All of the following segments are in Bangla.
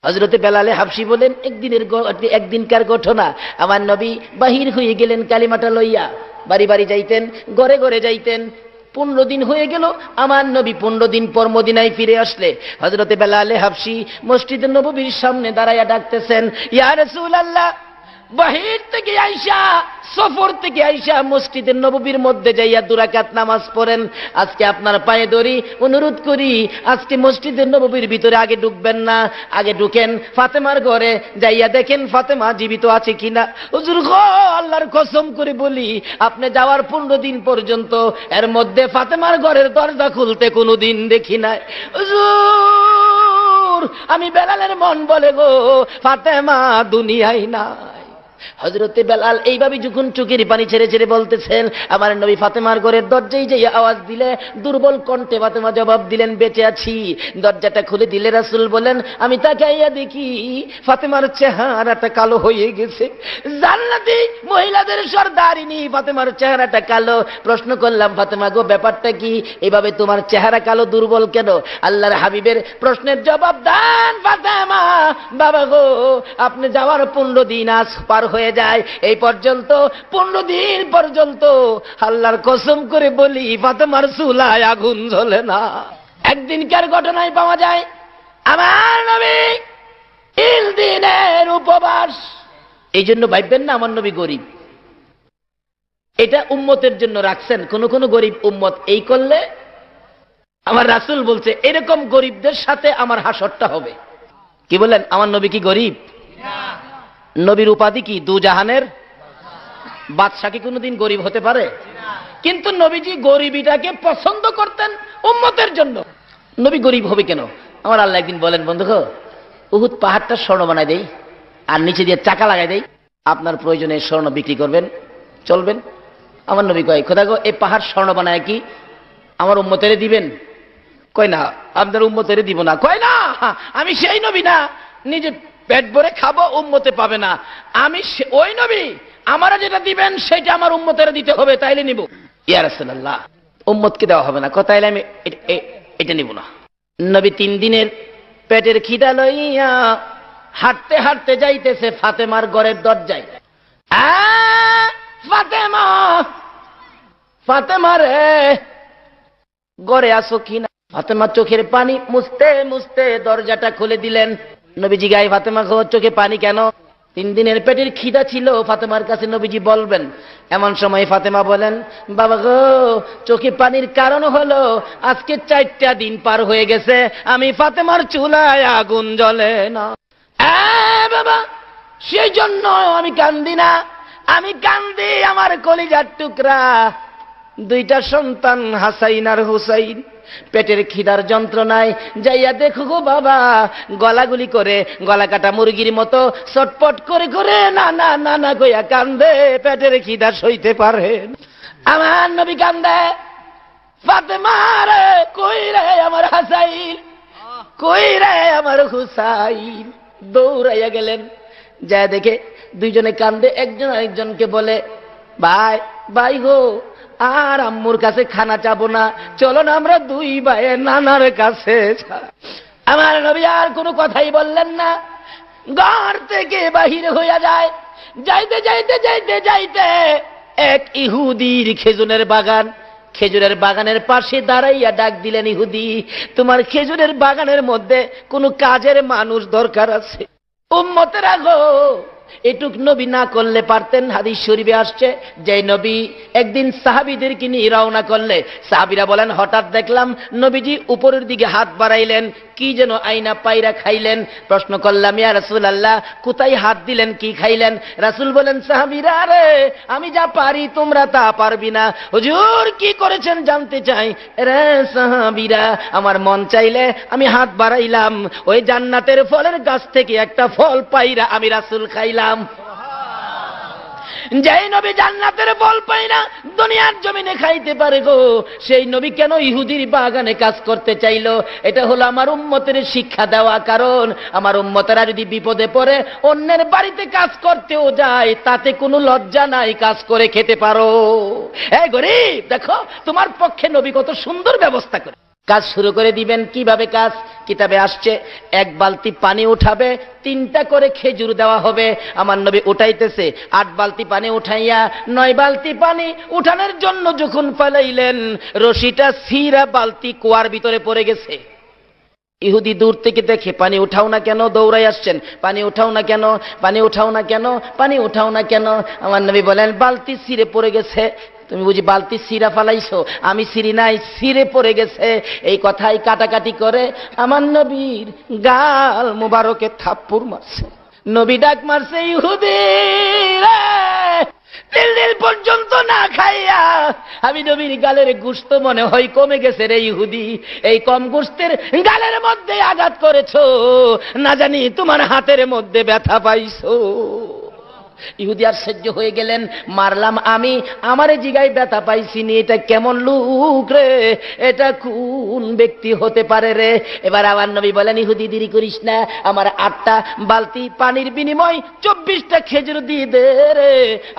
হযরতে বেলালে হাবশী বলেন, একদিনকার ঘটনা, আমার নবী বাহির হয়ে গেলেন কালিমাটা লইয়া, বাড়ি বাড়ি যাইতেন, ঘরে ঘরে যাইতেন। 15 দিন হয়ে গেল, আমার নবী 15 দিন পর মদিনায় ফিরে আসলে হযরতে বেলালে হাবশী মসজিদে নববীর সামনে দাঁড়াইয়া ডাকতেছেন, ইয়া রাসূলুল্লাহ, বাহির থেকে আইসা, সফর থেকে আইসা মসজিদের নববীর মধ্যে যাইয়া 2 রাকাত নামাজ পড়েন। আজকে আপনার পায়ে ধরি, অনুরোধ করি, আজকে মসজিদের নববীর ভিতরে আগে ঢুকবেন না, আগে ঢুকেন ফাতেমার ঘরে, যাইয়া দেখেন ফাতেমা জীবিত আছে কিনা। হুজুর গো, আল্লাহর কসম করে বলি, আপনি যাওয়ার 15 দিন পর্যন্ত এর মধ্যে ফাতেমার ঘরের দরজা খুলতে কোনোদিন দেখি নাই। হুজুর, আমি বেলালের মন বলে গো, ফাতেমা দুনিয়ায় নাই। হযরতে বেলাল এইভাবে যখন চোখের পানি ছেড়ে ছেড়ে বলতেছেন, আমার নবী ফাতেমার ঘরের দরজায় যাইয়া আওয়াজ দিলে দুর্বল কণ্ঠে ফাতেমা জবাব দিলেন, বেঁচে আছি। দরজাটা খুলে দিলে রাসূল বলেন, আমি তাকাইয়া দেখি ফাতেমার চেহারাটা কালো হয়ে গেছে। জান্নাতি মহিলাদের সরদারিনী ফাতেমার চেহারাটা কালো। প্রশ্ন করলাম, ফাতেমা গো, ব্যাপারটা কি, এভাবে তোমার চেহারা কালো, দুর্বল কেন? আল্লাহর হাবিবের প্রশ্নের জবাব দেন, ফাতেমা বাবা গো, আপনি যাওয়ার 15 দিন আজ পার হয়ে যায়, এই পর্যন্ত 15 দিন পর্যন্ত আল্লাহর কসম করে বলি ফাতেমার চুলায় আগুন জ্বলে না। একদিনকার ঘটনায় পাওয়া যায়, আমার নবী 3 দিনের উপবাস। এই জন্য ভাববেন না আমার নবী গরিব, এটা উম্মতের জন্য রাখছেন। কোন কোন গরিব উম্মত এই করলে, আমার রাসূল বলছে এরকম গরিবদের সাথে আমার হাসরটা হবে। কি বলেন, আমার নবী কি গরিব? নবীর উপাধি কি? 2 জাহানের বাদশা। কি কোনোদিন গরিব হতে পারে? কিন্তু নবীজি গরিবিটাকে পছন্দ করতেন উম্মতের জন্য। নবী গরিব হবে কেন? আমার আল্লাহ একদিন বলেন, বন্ধু গো, উহুদ পাহাড়টা স্বর্ণ বানাই দেই আর নিচে দিয়ে চাকা লাগাই দেই, আপনার প্রয়োজনে স্বর্ণ বিক্রি করবেন, চলবেন। আমার নবী কয়, খোদা গো, এই পাহাড় স্বর্ণ বানায় কি আমার উম্মতেরে দিবেন? কয় না, আপনার উম্মতেরে দিব না। কয় না, আমি সেই নবী না, নিজে পেট ভরে খাবো, উম্মতে পাবে না। আমি ওই নবী, আমারা যেটা দিবেন সেটা আমার উম্মতের দিতে হবে, তাইলে নিব। ইয়া রাসূলুল্লাহ, উম্মতকে দেওয়া হবে না। তাইলে আমি এটা নিব না। নবী 3 দিনের পেটের খিদা লইয়া হাঁটতে হাঁটতে যাইতেছে ফাতেমার ঘরের দরজায়। ফাতেমা, ফাতেমা রে, ঘরে আসো কিনা? ফাতেমা চোখের পানি মুছতে মুছতে দরজাটা খুলে দিলেন। নবীজি গায়ে, ফাতেমা গো, চোখে পানি কেন? 3 দিনের পেটের খিদা ছিল ফাতেমার কাছে, নবীজি বলবেন। এমন সময় ফাতেমা বলেন, বাবা গো, চোখে পানির কারণ হলো আজকে 4টা দিন পার হয়ে গেছে, আমি ফাতেমার চুলায় আগুন জ্বলে না। বাবা, সেই জন্য আমি কান্দি না, আমি কান্দি আমার কলিজার টুকরা 2টা সন্তান, হাসাইন আর হুসাইন, পেটের খিদার যন্ত্রণায় যাইয়া দেখো গো বাবা, গলাগুলি করে গলা কাটা মুরগির মতো চটপট করে করে না না না না কইয়া কান্দে, পেটের খিদা সইতে পারে। আমার নবী কান্দে, ফাতেমা রে, কই রে আমার হাসাইন, কই রে আমার হুসাইন? দৌড়াইয়া গেলেন, যা দেখে 2জনে কান্দে। একজন আরেকজনকে বলে, ভাই ভাই গো, আর আম্মুর কাছে খানা চাবো না, চলো না আমরা 2 ভাই নানার কাছে। আমার নবী আর কোনো কথাই বললেন না, ঘর থেকে বাহির হইয়া যায়। যাইতে যাইতে যাইতে যাইতে এক ইহুদির খেজুরের বাগান, খেজুরের বাগানের পাশে দাঁড়াইয়া ডাক দিলেন, ইহুদি, তোমার খেজুরের বাগানের মধ্যে কোনো কাজের মানুষ দরকার আছে। উম্মতেরা গো, এটুক নবী না করলে পারতেন। হাদিস শরীফে আসছে, যে নবী একদিন সাহাবীদেরকে নিয়ে রওনা করলে সাহাবীরা বলেন, হঠাৎ দেখলাম নবীজি উপরের দিকে হাত বাড়াইলেন, কি যেন আইনা পায়রা খাইলেন। প্রশ্ন করলাম, ইয়া রাসূলুল্লাহ, কোথায় হাত দিলেন, কি খাইলেন? রাসূল বলেন, সাহাবীরা রে, আমি যা পারি তোমরা তা পারবি না। হুজুর কি করেছেন জানতে চাই? রে সাহাবীরা, আমার মন চাইলে আমি হাত বাড়াইলাম, ওই জান্নাতের ফলের গাছ থেকে একটা ফল পাইরা আমি রাসূল খাইলাম। যেই নবী জান্নাতের ফল পাই না, দুনিয়ার জমিনে খাইতে পারে গো, সেই নবী কেন ইহুদির বাগানে কাজ করতে চাইলো? এটা হলো আমার উম্মতের শিক্ষা দেওয়া। কারণ আমার উম্মতেরা যদি বিপদে পড়ে অন্যের বাড়িতে কাজ করতেও যায়, তাতে কোনো লজ্জা নাই, কাজ করে খেতে পারো। এই গরিব, দেখো তোমার পক্ষে নবী কত সুন্দর ব্যবস্থা করে। কাজ শুরু করে দিবেন। কিভাবে কাজ? কিতাবে আসছে, এক বালতি পানি উঠাবে, 3টা করে খেজুর দেওয়া হবে। আমার নবী উঠাইতেছে, 8 বালতি পানি উঠাইয়া 9 বালতি পানি উঠানোর জন্য যখন ফেলাইলেন, রশিটা ছিঁড়া বালতি কুয়ার ভিতরে পড়ে গেছে। ইহুদি দূর থেকে দেখে, পানি উঠাও না কেন? দৌড়াই আসছেন, পানি উঠাও না কেন, পানি উঠাও না কেন, পানি উঠাও না কেন? আমার নবী বলেন, বালতি ছিঁড়ে পড়ে গেছে। তুমি বুঝি বালতি ছিঁড়া ফালাইছো? আমি ছিঁড়ি নাই, ছিঁড়ে পড়ে গেছে। এই কথাই কাটাকাটি করে আমার নবীর গাল মুবারকে থাপ্পড় মারছে। নবী ডাক মারছে, ইহুদি রে, 3 দিন পর্যন্ত না খাইয়া আমি নবীর গালের গোশত মনে হয় কমে গেছে রে ইহুদি। এই কম গোশতের গালের মধ্যে আঘাত করেছো, না জানি তোমার হাতের মধ্যে ব্যথা পাইছো। ইহুদি আশ্চর্য হয়ে গেলেন, মারলাম আমি, আমারে জিগাই ব্যথা পাইছি নি, এটা কেমন লোক রে, এটা কোন ব্যক্তি হতে পারে রে? এবার আমার নবী বলেন, ইহুদি দেরি করিস না, আমার 8টা বালতি পানির বিনিময় 24টা খেজুর দিয়ে দে রে।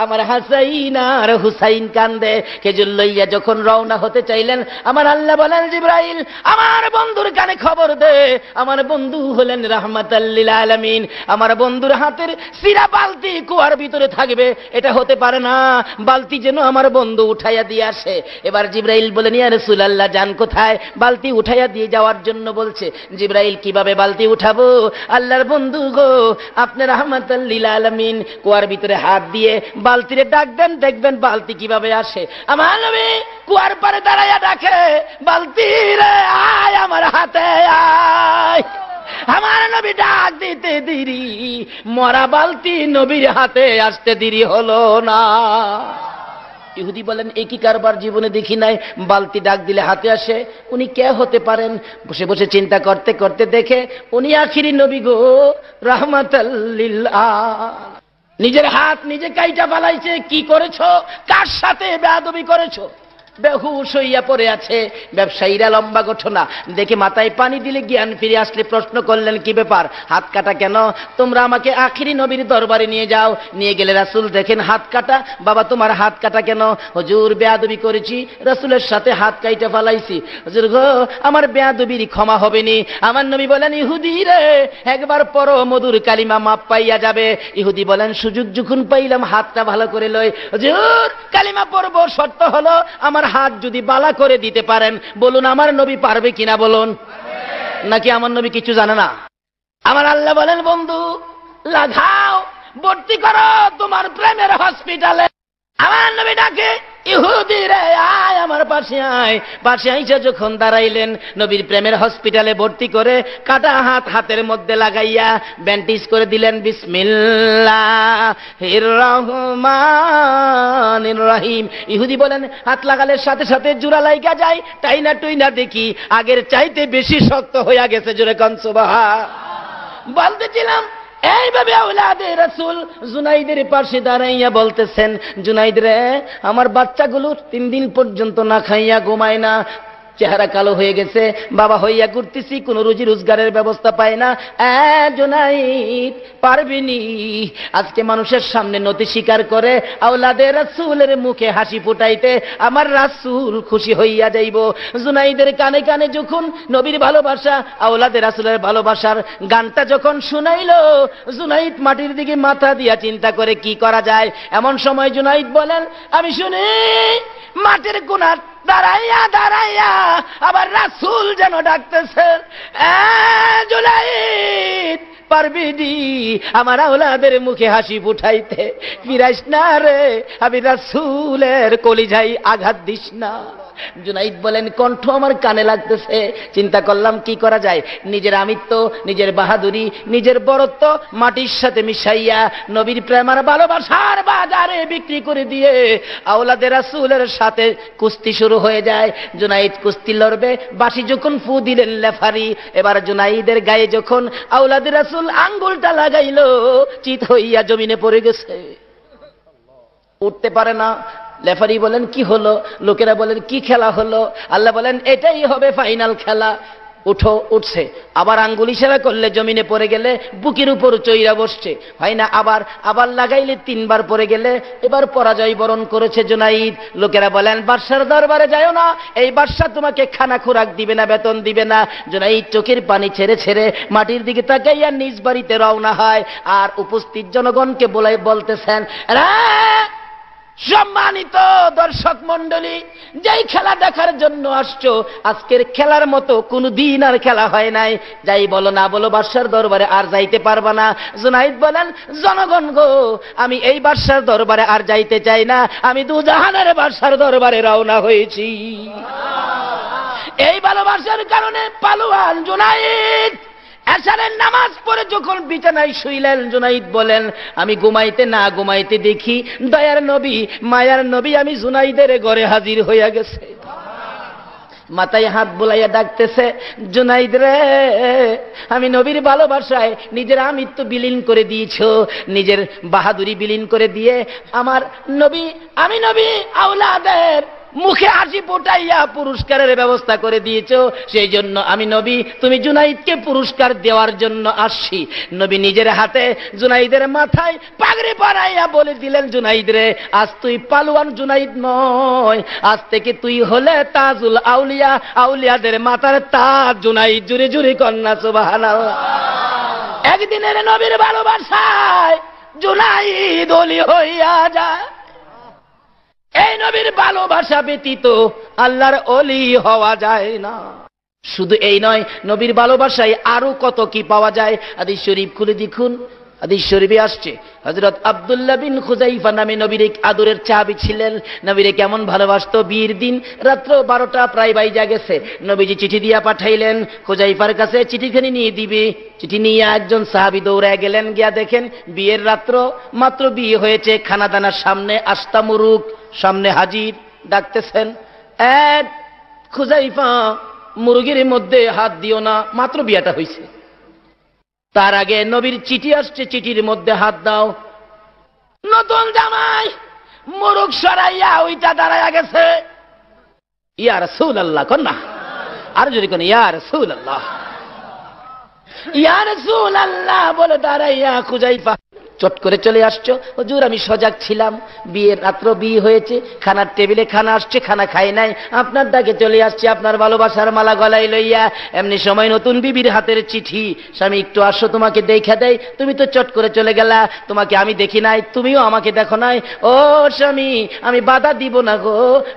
আমার হাসাইন আর হুসাইন কান্দে। খেজুর লইয়া যখন রওনা হতে চাইলেন, আমার আল্লাহ বলেন, জিবরাইল আমার বন্ধুর কানে খবর দে, আমার বন্ধু হলেন রাহমাতাল লিল আলামিন, আমার বন্ধুর হাতের সিরা বালতি কুয়ার ভিতরে থাকবে, এটা হতে পারে না, বালতি যেন আমার বন্ধু উঠাইয়া দিয়ে আসে। এবার জিবরাইল বলেন, ইয়া রাসূলুল্লাহ যান কোথায়? বালতি উঠাইয়া দিয়ে যাওয়ার জন্য বলছে। জিবরাইল, কিভাবে বালতি উঠাবো? আল্লাহর বন্ধু গো, আপনি রাহমাতাল লিল আলামিন, কুয়ার ভিতরে হাত দিয়ে বালতিরে ডাক দেন, দেখবেন বালতি কিভাবে আসে। আমার নবী কুয়ার পারে দাঁড়াইয়া ডাকে, বালতি রে আয় আমার হাতে আয়। আমার নবী ডাক দিতে দেরি, মরা বালতি নবীর হাতে আসতে দেরি হলো না। ইহুদি বলেন, একই কারবার জীবনে দেখি নাই, বালতি ডাক দিলে হাতে আসে। উনি কে হতে পারেন? বসে বসে চিন্তা করতে করতে দেখে উনি আখিরি নবী গো, রাহমাতাল লিল আলামিন। নিজের হাত নিজে কাইটা ফালাইছে। কি করেছো? কার সাথে বেয়াদবি করেছো? বেহুশ হইয়া পড়ে আছে। ব্যবসায়ীরা লম্বা ঘটনা দেখে মাথায় পানি দিলে জ্ঞান ফিরে আসলে প্রশ্ন করলেন, কি ব্যাপার, হাত কাটা কেন? তোমরা আমাকে আখিরি নবীর দরবারে নিয়ে যাও। নিয়ে গেলে রাসূল দেখেন হাত কাটা। বাবা তোমার হাত কাটা কেন? হুজুর বেয়াদবি করেছি, রাসূলের সাথে হাত কাইটা ফালাইছি। হুজুর গো, আমার বেয়াদবির ক্ষমা হবে নি। আমার নবী বলেন, ইহুদি রে, একবার পড়ো, মধুর কালিমা মাপ পাইয়া যাবে। ইহুদি বলেন, সুযোগ যখন পাইলাম হাতটা ভালো করে লই। হুজুর কালিমা পড়বো, শর্ত হলো আমার হাত যদি বালা করে দিতে পারেন। বলুন আমার নবী পারবে কিনা বলুন? নাকি আমার নবী কিছু জানে না? আমার আল্লাহ বলেন, বন্ধু লাগাও, ভর্তি করো তোমার প্রেমের হসপিটালে। আমার নবী ডাকে, ইহুদি রে আয় আমার পাশে আয়। পাশে আইসা যখন দাঁড়াইলেন, নবীর প্রেমের হসপিটালে ভর্তি করে কাটা হাত হাতের মধ্যে লাগাইয়া ব্যান্ডেজ করে দিলেন। বিসমিল্লাহির রহমানির রহিম। ইহুদি বলেন, হাত লাগালে সাথে সাথে জোড়া লাইগা যায়, তাই না টুই না দেখি আগের চাইতে বেশি শক্ত হইয়া গেছে। জোরে কোন সুবহান। বলতেছিলাম এইভাবে আওলাদে রাসূল জুনাইদের পাশে দাঁড়াইয়া বলতেছেন, জুনাইদ রে, আমার বাচ্চাগুলো 3 দিন পর্যন্ত না খাইয়া ঘুমায় না, চেহারা কালো হয়ে গেছে, বাবা হইয়া ঘুরতেছি, কোন রুজি রোজগারের ব্যবস্থা পায় না। জুনাইদ পারবিনি? আজকে মানুষের সামনে নতি স্বীকার করে আওলাদে রাসূলের মুখে হাসি ফুটাইতে আমার রাসূল খুশি হইয়া যাইব। জুনাইদের কানে কানে যখন নবীর ভালোবাসা, আওলাদে রাসূলের ভালোবাসার গানটা যখন শুনাইলো, জুনাইদ মাটির দিকে মাথা দিয়া চিন্তা করে কি করা যায়। এমন সময় জুনাইদ বলেন, আমি শুনি মাটির কোণার দাঁড়াইয়া দাঁড়াইয়া আবার রাসূল যেন ডাকতেছেন, জুনাইদ পারবি দি আমার আওলাদের মুখে হাসি ফুটাইতে? ফিরাইস না রে, আমি রাসূলের কলিজায় আঘাত দিস না। জুনাইদ বলেন, কণ্ঠ আমার কানে লাগতেছে। চিন্তা করলাম কি করা যায়। নিজের আমিত্ব, নিজের বাহাদুরি, নিজের বরত্ব মাটির সাথে মিশাইয়া নবীর প্রেম আর ভালোবাসার বাজারে বিক্রি করে দিয়ে আওলাদে রাসূলের সাথে কুস্তি শুরু হয়ে যায়। জুনাইদ কুস্তি লড়বে, বাঁশি যখন ফু দিলেন লেফারি, এবার জুনাইদের গায়ে যখন আওলাদে রাসূল আঙ্গুলটা লাগাইলো, চিত হইয়া জমিনে পড়ে গেছে, উঠতে পারে না। লেফারি বলেন, কি হলো? লোকেরা বলেন, কি খেলা হলো? আল্লাহ বলেন, এটাই হবে ফাইনাল খেলা। উঠো, উঠছে, আবার আঙ্গুল ইশারা করলে জমিনে পড়ে গেলে বুকের উপর চইরা বসছে, হয় না, আবার আবার লাগাইলে 3 বার পড়ে গেলে এবার পরাজয় বরণ করেছে জুনাইদ। লোকেরা বলেন বাদশার দরবারে যাও না, এই বাদশা তোমাকে খানা খোরাক দিবে না, বেতন দিবে না। জুনাইদ চোখের পানি ছেড়ে ছেড়ে মাটির দিকে তাকাইয়া নিজ বাড়িতে রওনা হয়। আর উপস্থিত জনগণকে বলতেছেন, সম্মানিত দর্শক মন্ডলী, যেই খেলা দেখার জন্য আসছো, আজকের খেলার মতো কোনো দিন আর খেলা হয় নাই। যাই বলো না বলো, বাদশার দরবারে আর যাইতে পারবা না। জুনাইদ বলেন, জনগণ গো, আমি এই বাদশার দরবারে আর যাইতে চাই না, আমি দুজাহানের বাদশার দরবারে রওনা হয়েছি। এই ভালোবাসার কারণে পালোয়ান জুনাইদ এশারের নামাজ পড়ে যখন বিছানায় শুইলেন, জুনাইদ বলেন, আমি ঘুমাইতে না ঘুমাইতে দেখি দয়ার নবী, মায়ার নবী আমি জুনাইদের ঘরে হাজির হইয়া গেছে। মাথায় হাত বুলাইয়া ডাকতেছে, জুনাইদ রে, আমি নবীর ভালোবাসায় নিজের আমিত্ব বিলীন করে দিয়েছো, নিজের বাহাদুরি বিলীন করে দিয়ে আমার নবী, আমি নবী আওলাদের মুখে হাসি ফোটাইয়া পুরস্কারের ব্যবস্থা করে দিয়েছো, সেই জন্য আমি নবী তুমি জুনাইদকে পুরস্কার দেওয়ার জন্য আসছি। নবী নিজের হাতে জুনাইদের মাথায় পাগড়ি পরাইয়া বলে দিলেন, জুনাইদ রে, আজ তুই পালোয়ান জুনাইদ নয়, আজ থেকে তুই হলে তাজুল আউলিয়া, আউলিয়াদের মাথার তাজ জুনাইদ। জুড়ে জুড়ে কন্যা সুবহানাল্লাহ। একদিনের নবীর ভালোবাসায় জুনাইদ ওলি হইয়া যায়। এই নবীর ভালোবাসা ব্যতীত আল্লাহর ওলি হওয়া যায় না। শুধু এই নয়, নবীর ভালোবাসায় আরো কত কি পাওয়া যায়। হাদিস শরীফ খুলে দেখুন, হাদিস শরীফে আসছে, হযরত আব্দুল্লাহ বিন খুযাইফা নামে নবীর এক আদরের সাহাবী ছিলেন। নবীরে কেমন ভালোবাসতো, বিয়ের দিন রাত্র 12টা প্রায় বাইজা গেছে, নবীজি চিঠি দিয়া পাঠাইলেন খুযাইফার কাছে, চিঠিখানি নিয়ে দিবে। চিঠি নিয়ে একজন সাহাবী দৌড়ায় গেলেন, গিয়া দেখেন বিয়ের রাত্র, মাত্র বিয়ে হয়েছে, খানাদানার সামনে আস্তা মুরুগ সামনে হাজির, ডাকতেছেন, খুযাইফা মুরগির মধ্যে হাত দিও না, মাত্র বিয়েটা হয়েছে। তার আগে নবীর চিঠি আসছে, চিঠির মধ্যে হাত দাও। নতুন জামাই মুরগ সরাইয়া ওইটা দাঁড়াইয়া গেছে, ইয়া রাসূলুল্লাহ কন্যা, আর যদি কোন ইয়া রাসূলুল্লাহ, ইয়া রাসূলুল্লাহ বলে দাঁড়াইয়া খুযাইফা চট করে চলে আসছো। হুজুর আমি সজাগ ছিলাম, বিয়ের রাত্র বিয়ে হয়েছে, খানার টেবিলে খানা আসছে, খানা খাই নাই, আপনার ডাকে চলে আসছে আপনার ভালোবাসার মালা গলায় লইয়া। এমনি সময় নতুন বিবির হাতের চিঠি, স্বামী একটু আসো তোমাকে দেখা দেয়, তুমি তো চট করে চলে গেলা, তোমাকে আমি দেখি নাই, তুমিও আমাকে দেখো নাই। ও স্বামী, আমি বাধা দিব না গো,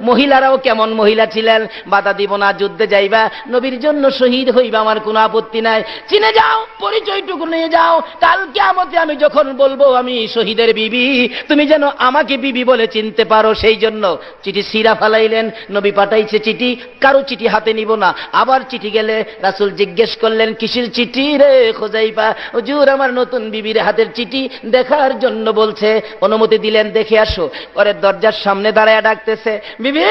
মহিলারাও কেমন মহিলা ছিলেন, বাধা দিব না, যুদ্ধে যাইবা, নবীর জন্য শহীদ হইবা, আমার কোনো আপত্তি নাই, চিনে যাও, পরিচয়টুকু নিয়ে যাও, কাল কিয়ামতে আমি যখন বলবো আমি শহীদের বিবি, তুমি যেন আমাকে বিবি বলে চিনতে পারো। সেই জন্য চিঠি সিরা ফালাইলেন। নবী পাঠাইছে চিঠি, কারো চিঠি হাতে নিব না। আবার চিঠি গেলে রাসূল জিজ্ঞেস করলেন, কিসের চিঠি রে খুযাইফা? হুজুর আমার নতুন বিবির হাতের চিঠি দেখার জন্য বলছে। অনুমতি দিলেন, দেখে আসো। পরে দরজার সামনে দাঁড়ায় ডাকতেছে, বিবি,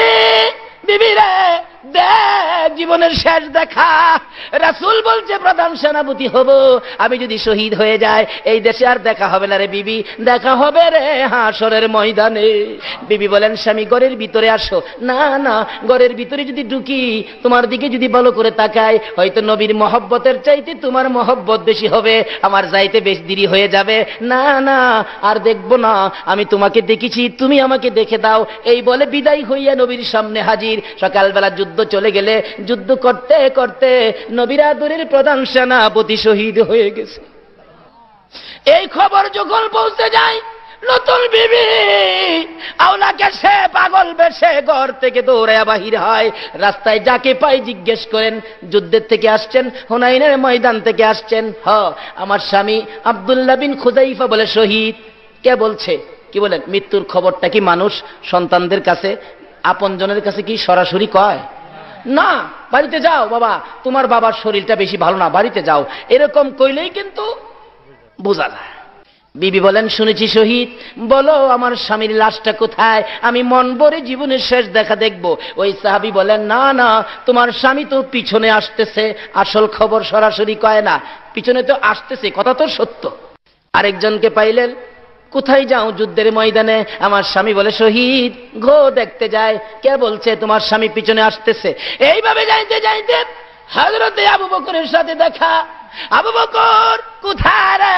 বিবি রে, দেখ জীবনের শেষ দেখা। রাসূল বলছে প্রধান সেনাপতি হব, আমি যদি শহীদ হয়ে যায় এই দেশে আর দেখা হবে না রে বিবি, দেখা হবে রে হাসরের ময়দানে। বিবি বলেন, স্বামী ঘরের ভিতরে আসো। না না, ঘরের ভিতরে যদি ঢুকি, তোমার দিকে যদি ভালো করে তাকাই, হয়তো নবীর মহব্বতের চাইতে তোমার মহব্বত বেশি হবে, আমার যাইতে বেশ দেরি হয়ে যাবে। না না, আর দেখবো না, আমি তোমাকে দেখেছি, তুমি আমাকে দেখে দাও। এই বলে বিদায় হইয়া নবীর সামনে হাজির। সকালবেলা যুদ্ধ চলে গেলে, যুদ্ধ করতে করতে নবীর আদরের প্রধান সেনাপতি শহীদ হয়ে গেছে। এই খবর যখন পৌঁছে যায়, নতুন বিবি আওলাকে সে পাগল বেশে ঘর থেকে দৌড়ায়া বাহির হয়। রাস্তায় যাকে পাই জিজ্ঞেস করেন, যুদ্ধের থেকে আসছেন, হুনাইনের ময়দান থেকে আসছেন? হ, আমার স্বামী আব্দুল্লাহ বিন খুযাইফা বলে শহীদ। কে বলছে? কি বলেন, মৃত্যুর খবরটা কি মানুষ সন্তানদের কাছে, আপনজনের কাছে কি সরাসরি কয়? না, বাড়িতে যাও বাবা, তোমার বাবার শরীরটা বেশি ভালো না, বাড়িতে যাও, এরকম কইলেই কিন্তু বোঝা যায়। বিবি বলেন, শুনেছি শহীদ, বলো আমার স্বামীর লাশটা কোথায়, আমি মন ভরে জীবনের শেষ দেখা দেখব। ওই সাহাবী বলেন, না না, তোমার স্বামী তো পিছনে আসতেছে, আসল খবর সরাসরি কয় না, পিছনে তো আসতেছে, কথা তো সত্য। আরেকজনকে পাইলেন, কোথায় যাও? যুদ্ধের ময়দানে। আমার স্বামী বলে শহীদ, ঘো দেখতে যায়। কে বলছে তোমার স্বামী পিছনে আসতেছে? এইভাবে যাইতে যাইতে হযরতে আবু বকরের সাথে দেখা। আবু বকর কোথায় রে?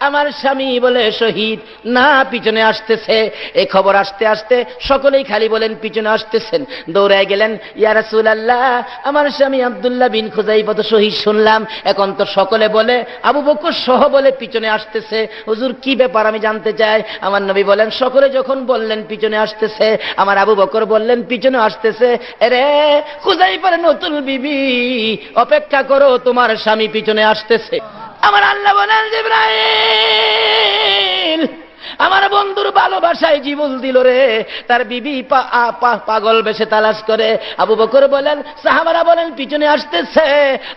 আমার স্বামী বলে শহীদ। না, পিছনে আসতেছে। এই খবর আসতে আসতে সকলেই খালি বলেন পিছনে আসতেছেন। দৌড়ায় গেলেন, ইয়া রাসূলুল্লাহ, আমার স্বামী আব্দুল্লাহ বিন খুযাইফা তো শহীদ শুনলাম, এখন তো সকলে বলে আবু বকর সহ বলে পিছনে আসতেছে। হুজুর কি ব্যাপার আমি জানতে চাই। আমার নবী বলেন, সকলে যখন বললেন পিছনে আসতেছে, আমার আবু বকর বললেন পিছনে আসতেছে। আরে খুযাইফার নতুন বিবি, অপেক্ষা করো, তোমার স্বামী পিছনে আসতেছে। আমার আল্লাহ বলেন, জিবরাইল আমার বন্ধুর ভালোবাসায় জীবন দিল রে, তার বিবি পাগল বেশে তালাশ করে। আবু বকর বলেন, সাহাবারা বলেন পিছনে আসতেছে।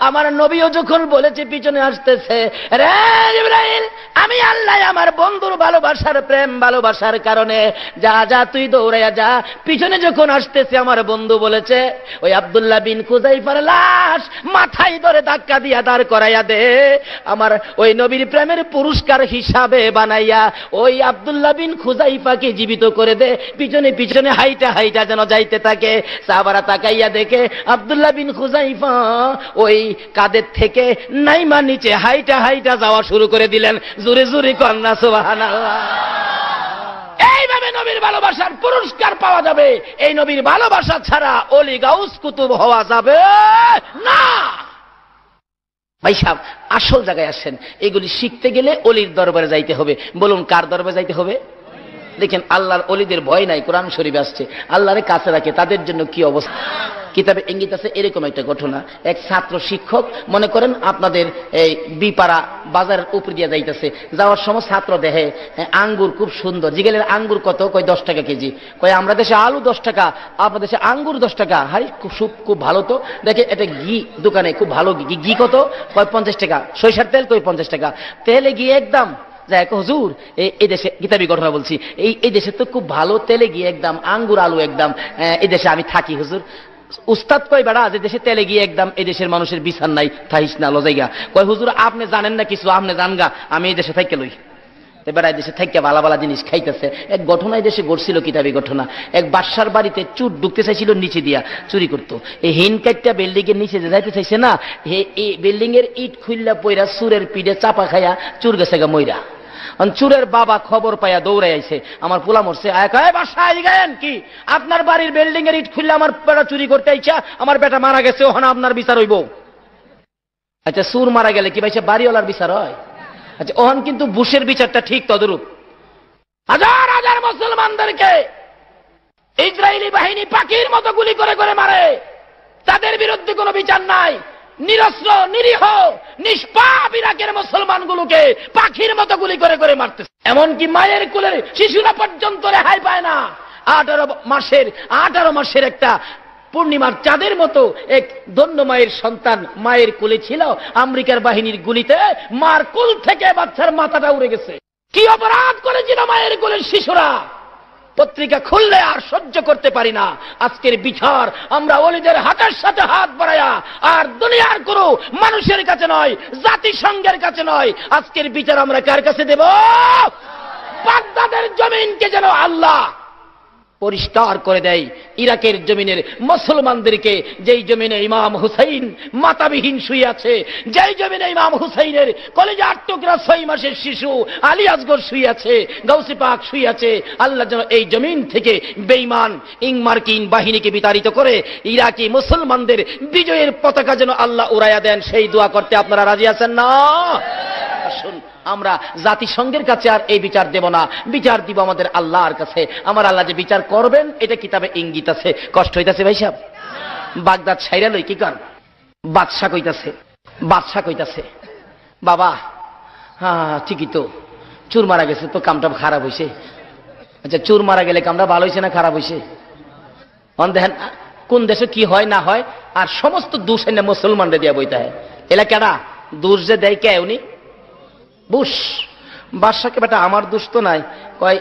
আমার নবীও যখন বলেছে পিছনে আসতেছে, রে জিবরাইল, আমি আল্লাহ আমার বন্ধুর ভালোবাসার প্রেম ভালোবাসার কারণে যা যা তুই দৌড়াইয়া যা, পিছনে যখন আসতেছে আমার বন্ধু বলেছে ওই আব্দুল্লাহ বিন খুযাইফার লাশ মাথায় ধরে ধাক্কা দিয়া দাঁড় করাইয়া দে, আমার ওই নবীর প্রেমের পুরস্কার হিসাবে বানাইয়া ওই আব্দুল্লাহ বিন খুযাইফাকে জীবিত করে দে। পিছনে পিছনে হাইটা হাইটা যেন যাইতে থাকে। সাহাবারা তাকাইয়া দেখে আব্দুল্লাহ বিন খুযাইফা ওই কাদের থেকে নাইমা নিচে হাইটা হাইটা যাওয়া শুরু করে দিলেন। জোরে জোরে কন্যা সুবহানাল্লাহ। এইভাবে নবীর ভালোবাসার পুরস্কার পাওয়া যাবে। এই নবীর ভালোবাসা ছাড়া ওলি গাউস কুতুব হওয়া যাবে না। ভাই সাহেব, আসল জায়গায় আসেন। এগুলি শিখতে গেলে অলির দরবারে যাইতে হবে। বলুন কার দরবারে যাইতে হবে? দেখেন আল্লাহর অলিদের ভয় নাই, কোরআন শরীফে আসছে। আল্লাহরে কাছে রাখে, তাদের জন্য কি অবস্থা। কিতাবে ইঙ্গিত আছে এরকম একটা ঘটনা। এক ছাত্র শিক্ষক, মনে করেন আপনাদের এই বিপাড়া বাজারের উপর দিয়ে যাইতেছে, যাওয়ার সময় ছাত্র দেখে আঙ্গুর খুব সুন্দর। জিগেলের আঙ্গুর কত? কয় 10 টাকা কেজি। কয় আমরা দেশে আলু 10 টাকা, আপনার দেশে আঙ্গুর 10 টাকা। হাই খুব ভালো তো। দেখে এটা ঘি দোকানে খুব ভালো ঘি কত? কয় 50 টাকা। সরিষার তেল কই 50 টাকা। তেলে ঘি একদম। হুজুর এই দেশে কিতাবি ঘটনা বলছি, এই দেশে তো খুব ভালো, তেলে গিয়ে একদম, আঙ্গুর আলু একদম, এই দেশে আমি থাকি হুজুর। উস্তাদ কয় বেড়া যে দেশে তেলে গিয়ে একদম, এই দেশের মানুষের বিচার নাই, থাইস না লজাইগা। কয় হুজুর আপনি জানেন না কিছু, আপনি জানগা, আমি এই দেশে থাইকে লই। বেড়া এই দেশে থাইকে ভালো ভালো জিনিস খাইতেছে। এক ঘটনা এই দেশে ঘটছিল, কিতাবি ঘটনা। এক বাদশার বাড়িতে চুর ঢুকতে চাইছিল, নিচে দিয়া চুরি করতো। এই হিনকাইটটা বিল্ডিং এর নিচে যে যাইতে চাইছে না, এই বিল্ডিং এর ইট খুললা পইরা চুরের পিঠে চাপা খাইয়া চুর গেছে গা মইরা। চুরের বাবা খবর পাইয়া দৌড়ে আইছে, আমার পোলা মরছে। কি আপনার বাড়ির বিল্ডিং এর ইট খুললে আমার বেটা চুরি করতে আইছা, আমার বেটা মারা গেছে, ওখানে আপনার বিচার হইব। আচ্ছা চুর মারা গেলে কি ভাইছে বাড়িওয়ালার বিচার হয়? আচ্ছা ওখান কিন্তু বুশের বিচারটা ঠিক তদরূপ। হাজার হাজার মুসলমানদেরকে ইসরায়েলি বাহিনী পাখির মতো গুলি করে করে মারে, তাদের বিরুদ্ধে কোনো বিচার নাই। নিরস্ত্র নিরীহ নিষ্পাপ ইরাকের মুসলমানগুলোকে পাখির মতো গুলি করে করে মারতেছে। এমনকি মায়ের কোলের শিশুরা পর্যন্ত রেহাই পায় না। 18 মাসের একটা পূর্ণিমার চাঁদের মতো এক ধন্য মায়ের সন্তান মায়ের কোলে ছিল, আমেরিকার বাহিনীর গুলিতে মার কোল থেকে বাচ্চার মাথাটা উড়ে গেছে। কি অপরাধ করেছিল মায়ের কোলের শিশুরা, পত্রিকা খুললে আর সহ্য করতে পারি না। আজকের বিচার আমরা ওলিদের হাতের সাথে হাত বাড়ায়া, আর দুনিয়ার কোনো মানুষের কাছে নয়, জাতিসংঘের কাছে নয়, আজকের বিচার আমরা কার কাছে দেব? বাগদাদের জমিনকে যেন আল্লাহ পরিষ্কার করে দেয়। ইরাকের জমিনের মুসলমানদেরকে, যেই জমিনে ইমাম হুসাইন মাতাবিহীন শুয়ে আছে, যেই জমিনে ইমাম হুসাইনের কলিজার টুকরা 6 মাসের শিশু আলী আসগর শুয়ে আছে, গাউসে পাক শুয়ে আছে, আল্লাহ যেন এই জমিন থেকে বেঈমান ইংমার্কিন বাহিনীকে বিতাড়িত করে ইরাকি মুসলমানদের বিজয়ের পতাকা যেন আল্লাহ উড়াইয়া দেন। সেই দোয়া করতে আপনারা রাজি আছেন না? আসুন আমরা জাতিসংঘের কাছে আর এই বিচার দেব না, বিচার দিব আমাদের আল্লাহর কাছে। আমার আল্লাহ যে বিচার করবেন এটা কিতাবে ইঙ্গিত আছে। কষ্ট হইতাছে ভাই সাহেব? বাগদাদ ছাইরা লই কি কারণ? বাদশা কইতাছে বাবা হ্যাঁ ঠিকই তো, চুর মারা গেছে তো কামটা খারাপ হয়েছে। আচ্ছা চুর মারা গেলে কামটা ভালো হয়েছে না খারাপ হয়েছে? দেখেন কোন দেশে কি হয় না হয়, আর সমস্ত দোষ এনে মুসলমানরা দিয়া বইতে হয়। এলাকাটা দোষ যে দেয় কে? উনি বুশ। বাদশাকে বেটা আমার দোষ তো নাই। কয়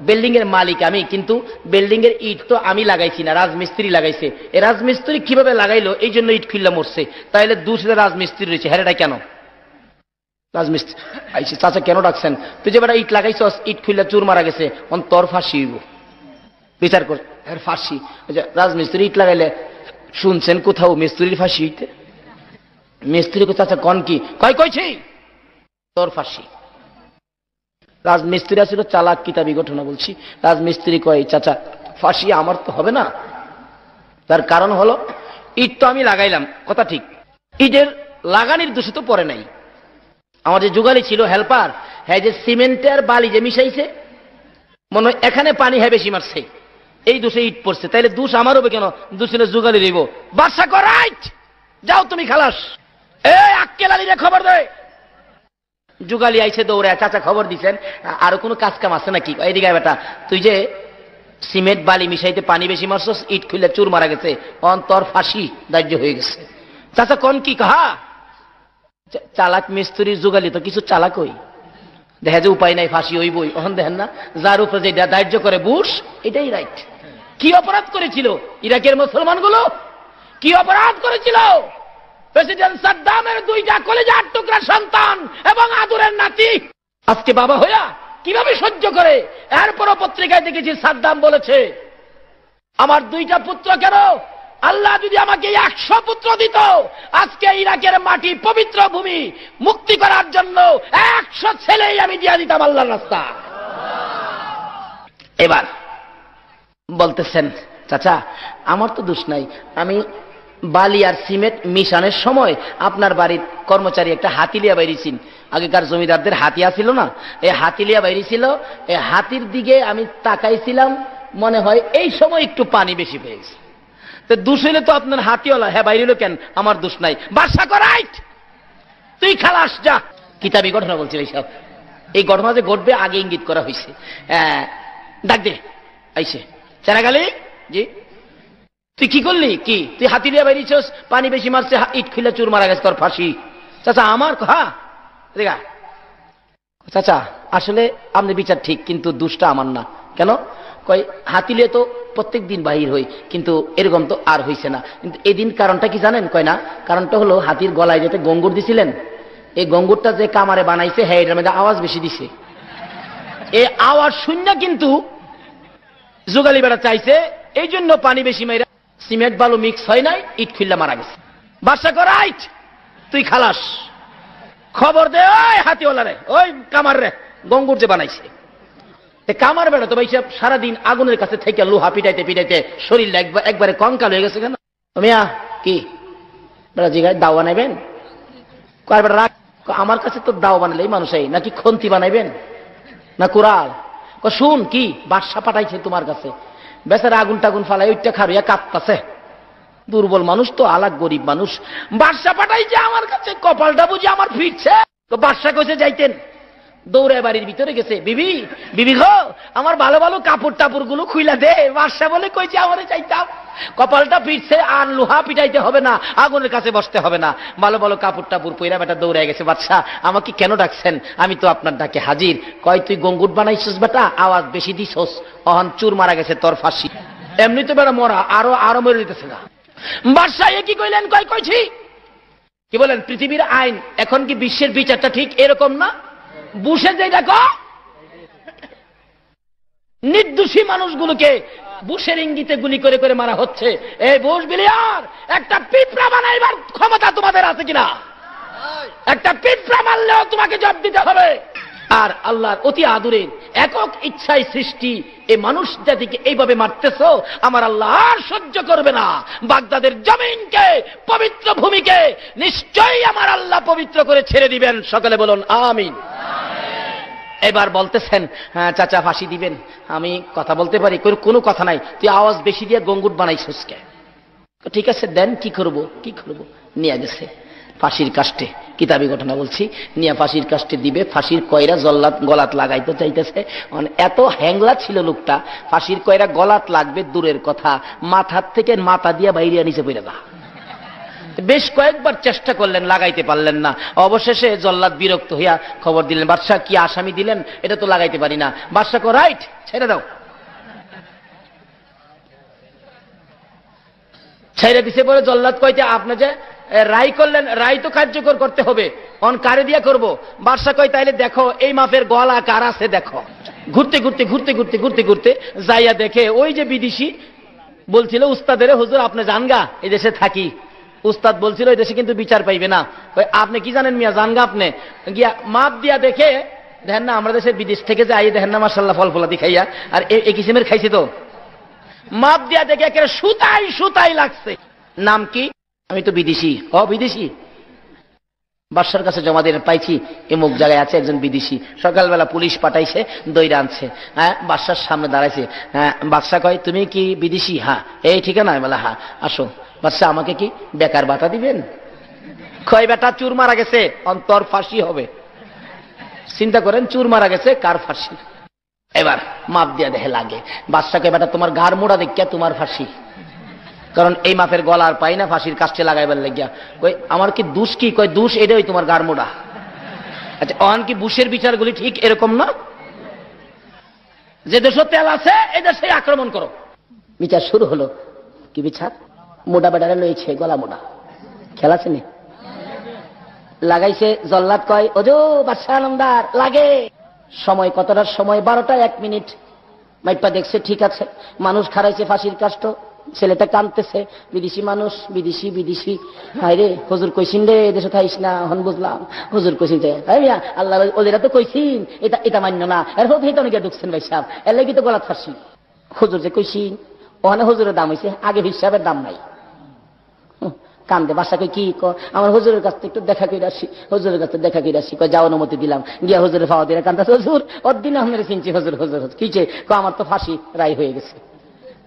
বিল্ডিং এর মালিক আমি, কিন্তু বিল্ডিং এর ইট তো আমি লাগাইছি না, রাজমিস্ত্রি লাগাইছে। এই রাজমিস্ত্রি কিভাবে লাগাইলো এই জন্য ইট খুললা মরছে, তাইলে দোষ রাজমিস্ত্রি রয়েছে। হ্যাঁ এটা কেন? রাজমিস্ত্রি আইসি চাচা কেন ডাকছেন? তুই যে বেটা ইট লাগাইছ, ইট খুললা চুর মারা গেছে, তোর ফাঁসি হইব। বিচার কর ফাঁসি। রাজমিস্ত্রি ইট লাগাইলে শুনছেন কোথাও মিস্ত্রির ফাঁসি হইতে? মিস্ত্রিকে চাচা কন কি কয় কইছি তোর ফাঁসি। রাজমিস্ত্রি ছিল চালাক, কিতাবি ঘটনা বলছি। রাজমিস্ত্রি কয় চাচা ফাঁসি আমার তো হবে না, তার কারণ হলো ইট তো আমি লাগাইলাম, কথা ঠিক, ইটের লাগানির দোষে তো পড়ে নাই। আমার যে যুগালি ছিল হেল্পার, হ্যাঁ যে সিমেন্টের বালি যে মিশাইছে, মনে হয় এখানে পানি হ্যাঁ বেশি মারছে, এই দোষে ইট পড়ছে, তাইলে দোষ আমার হবে কেন? দোষ যুগালি দিব। বাদশা কর রাইট, যাও তুমি খালাস। এই আক্কেল আলীরে খবর দে। যুগালি আইছে দৌড়ে, চাচা খবর দিছেন আরো কোনো কাজ কাম আছে নাকি? এইদিকে বেটা, তুই যে সিমেন্ট বালি মিশাইতে পানি বেশি মারছস, ইট খুলে চুর মারা গেছে, অন্তর ফাঁসি দাহ্য হয়ে গেছে। চাচা কোন কি কাহা? চালাক মিস্ত্রির যুগালি তো কিছু চালাক হই, দেখা যে উপায় নাই ফাঁসি হইবই। ওখান দেখেন না, যার উপরে যে দাহ্য করে বুশ, এটাই রাইট। কি অপরাধ করেছিল ইরাকের মুসলমানগুলো? কি অপরাধ করেছিল? প্রেসিডেন্ট সাদ্দামের দুইটা কলেজার টুকরা সন্তান এবং আদুরের নাতি আজকে বাবা হইয়া কিভাবে সহ্য করে? এরপরও পত্রিকায় দেখেছি সাদ্দাম বলেছে, আমার দুইটা পুত্র কেন, আল্লাহ যদি আমাকে 100 পুত্র দিত, আজকে ইরাকের মাটি পবিত্র ভূমি মুক্তি করার জন্য 100 ছেলেই আমি দিয়া দিতাম আল্লাহর রাস্তা। এবার বলতেছেন চাচা আমার তো দোষ নাই, আমি বালি আর সিমেন্ট মিশানোর সময় আপনার বাড়ির কর্মচারী একটা হাতিলিয়া বাইরেছিল, আগেকার জমিদারদের হাতি আছিল না, এই হাতিলিয়া বাইরেছিল, এই হাতির দিকে আমি তাকাইছিলাম, মনে হয় এই সময় একটু পানি বেশি পেয়ে গেছে। তো দোষ হইলে তো আপনার হাতিওয়ালা, হ্যাঁ বাইরে কেন? আমার দোষ নাই। বাদশা কর রাইট, তুই খালাস যা। কিতাবি ঘটনা বলছিল এইসব, এই ঘটনা যে ঘটবে আগে ইঙ্গিত করা হয়েছে। ডাক দে আইসে, চেনাগালি জি, তুই কি করলি? কি তুই হাতি দিয়ে বাইরেছিস, পানি বেশি মারছে, ইট খুলে চুর মারা গেছে, তোর ফাঁসি। চাচা আমার হ্যাঁ দেখা চাচা আসলে আপনি বিচার ঠিক, কিন্তু দোষটা আমার না। কেন? কয় হাতিলে তো প্রত্যেক দিন বাহির হই, কিন্তু এরকম তো আর হইছে না। কিন্তু এদিন কারণটা কি জানেন? কয় না, কারণটা হলো হাতির গলায় যেতে গঙ্গুর দিছিলেন, এই গঙ্গুরটা যে কামারে বানাইছে হ্যাঁ এটার মধ্যে আওয়াজ বেশি দিছে, এই আওয়াজ শূন্য কিন্তু যুগালি বেড়া চাইছে, এই জন্য পানি বেশি মাইরা সিমেন্ট বালু মিক্স হয় নাই, ইট খুললা মারা গেছে। বাদশা কর রাইট, তুই খালাস। খবর দে ওই হাতিওয়ালা রে, ওই কামার রে, গঙ্গুর যে বানাইছে। কামার বেড়া তো ভাই সারাদিন আগুনের কাছে থেকে লোহা পিটাইতে পিটাইতে শরীর একবারে কঙ্কাল হয়ে গেছে। কেন মিয়া কি বেড়া জিগায় দাও বানাইবেন? রাখ, আমার কাছে তো দাও বানালেই মানুষ এই, নাকি খন্তি বানাইবেন না কুড়াল? শুন কি বাদশা পাঠাইছে তোমার কাছে, বেচারা আগুন টাগুন ফালাই ওইটা খারুয়া কাঁপতাছে, দুর্বল মানুষ তো, আলাক গরিব মানুষ। বাদশা পাঠাইছে আমার কাছে, কপালটা বুঝি আমার ফিরছে। তো বাদশা কইছে যাইতেন, দৌড়ে বাড়ির ভিতরে গেছে, বিবি বিবি গো আমার ভালো ভালো কাপড় টাপড় গুলো খুইলা দে। বাদশা বলে কইছে আমারে চাইতাম, কপালটা ফিরছে, আর লোহা পিটাইতে হবে না, আগুনের কাছে বসতে হবে না, ভালো ভালো কাপড় টাপড় পইরা বেটা দৌড়ে গেছে। বাদশা আমাকে কেন ডাকছেন? আমি তো আপনার ডাকে হাজির। কয় তুই গঙ্গুট বানাইছিস বেটা, আওয়াজ বেশি দিছস, অহন চুর মারা গেছে, তোর ফাঁসি। এমনি তো বেটা মরা, আরো মরে দিতেছে না। বাদশা এ কি কইলেন? কয় কইছি কি বলেন? পৃথিবীর আইন এখন কি বিশ্বের বিচারটা ঠিক এরকম না? বুশে যে দেখো নির্দোষী মানুষগুলোকে বুশের ইঙ্গিতে গুলি করে করে মারা হচ্ছে। এই বুশ বিলিয়ার, একটা পিঁপড়া বানাইবার ক্ষমতা তোমাদের আছে কিনা? একটা পিঁপড়া মারলেও তোমাকে জবাব দিতে হবে। আর আল্লাহর অতি আদরের একক ইচ্ছায় সৃষ্টি এই মানুষ জাতিকে এইভাবে মারতেছ, আমার আল্লাহ আর সহ্য করবে না। বাগদাদের জমিনকে, পবিত্র ভূমিকে নিশ্চয়ই আমার আল্লাহ পবিত্র করে ছেড়ে দিবেন। সকলে বলুন আমিন। এবার বলতেছেন চাচা ফাঁসি দিবেন? আমি কথা বলতে পারি, কোনো কথা নাই, তুই আওয়াজ বেশি দিয়ে গঙ্গুট বানাইছিস কে? ঠিক আছে দেন, কি করব কি করব। নিয়ে গেছে ফাঁসির কাষ্টে, কিতাবি ঘটনা বলছি, নিয়ে ফাঁসির কাষ্টে দিবে। ফাঁসির কয়রা জল্লাদ গলাত লাগাইতে চাইতেছে, এত হ্যাংলা ছিল লোকটা, ফাঁসির কয়রা গলাত লাগবে দূরের কথা, মাথার থেকে মাথা দিয়া বাইরে নিচে পড়ে যা। বেশ কয়েকবার চেষ্টা করলেন, লাগাইতে পারলেন না। অবশেষে জল্লাদ বিরক্ত হইয়া খবর দিলেন, বাদশা কি আসামি দিলেন? এটা তো লাগাইতে পারি না। বাদশা কো রাইট, ছেড়ে দাও। ছেড়ে দিছে পরে জল্লাদ কইতে, আপনি যে রায় করলেন, রায় তো কার্যকর করতে হবে, অন কারে দিয়া করব? বাদশা কই তাইলে দেখো এই মাপের গলা কার আছে দেখো। ঘুরতে ঘুরতে ঘুরতে ঘুরতে ঘুরতে ঘুরতে যাইয়া দেখে ওই যে বিদেশি বলছিল উস্তাদের, হুজুর আপনি জানগা এই দেশে থাকি, উস্তাদ বলছিল এই দেশে কিন্তু বিচার পাইবে না। আপনি কি জানেন মিয়া, জানগা আপনি গিয়া মাপ দিয়া দেখে দেখেন না, আমরা দেশে বিদেশ থেকে যে আই দেখেন না মাশাআল্লাহ ফল ফলাদি খাইয়া, আর এই কিসিমের খাইছি তো মাপ দিয়া দেখে একেবারে সুতাই সুতাই লাগছে। নাম কি? আমি তো বিদেশি। বিদেশি? বাদশার কাছে জমা দিয়ে পাইছি এমুক জায়গায় আছে একজন বিদেশি। সকালবেলা পুলিশ পাঠাইছে, দইরা আনছে। হ্যাঁ, বাদশার সামনে দাঁড়াইছে। হ্যাঁ, বাদশা কয় তুমি কি বিদেশি? হ্যাঁ। এই ঠিকানা? বলে হ্যাঁ। আসো। বাদশা আমাকে কি বেকার ভাতা দিবেন? কয় বেটা চুর মারা গেছে, অন্তর ফাঁসি হবে। চিন্তা করেন, চুর মারা গেছে, কার ফাঁসি? এবার মাপ দিয়া দেখে লাগে। বাদশাকে বেটা তোমার ঘাড় মোড়া দেখিয়া তোমার ফাঁসি, কারণ এই মাপের গলা আর পাই না ফাঁসির কাছে লাগাইবার লাগিয়া। কই আমার কি দোষ? কি কয় দোষ এটাই তোমার গার মোড়া। আচ্ছা, অন কি বুশের বিচারগুলি ঠিক এরকম না? যে দেশে তেল আছে এই দেশে আক্রমণ করো। বিচার শুরু হলো। কি বিচার? মোটা বেটারে লইছে, গলা মোটা। খেলা আছে নি? লাগাইছে। জল্লাদ কয় ওজো বাদশা আলমদার লাগে। সময় কতটার সময়? 12টা 1 মিনিট। মাইপা দেখছে ঠিক আছে, মানুষ খারাইছে ফাঁসির কাষ্ট, ছেলেটা কাঁদতেছে। বিদেশি মানুষ, বিদেশি বিদেশি। হায় রে, হুজুর কইছিন রে এদেশে থাইস না। হন বুঝলাম হুজুর কইছিন যে আল্লাহ ওদেরা তো কইছিন এটা মান্য না, এর হোক তো অনেকে ঢুকছেন ভাই সাহেব, এর লাগি তো গলাত ফাঁসি। হুজুর যে কইছিন ওখানে হুজুরের দাম হয়েছে, আগে হিসাবের দাম নাই। কান্দে। বাসাকে কি আমার হুজুরের কাছ থেকে একটু দেখা করে আসি, হুজুরের কাছে দেখা করে আসি। কয় যাও, অনুমতি দিলাম। গিয়া হুজুরের পাওয়া দিয়ে কান্দা, হুজুর ওর দিন আপনার চিনছি হুজুর। হুজুর কিছে? আমার তো ফাঁসি রায় হয়ে গেছে।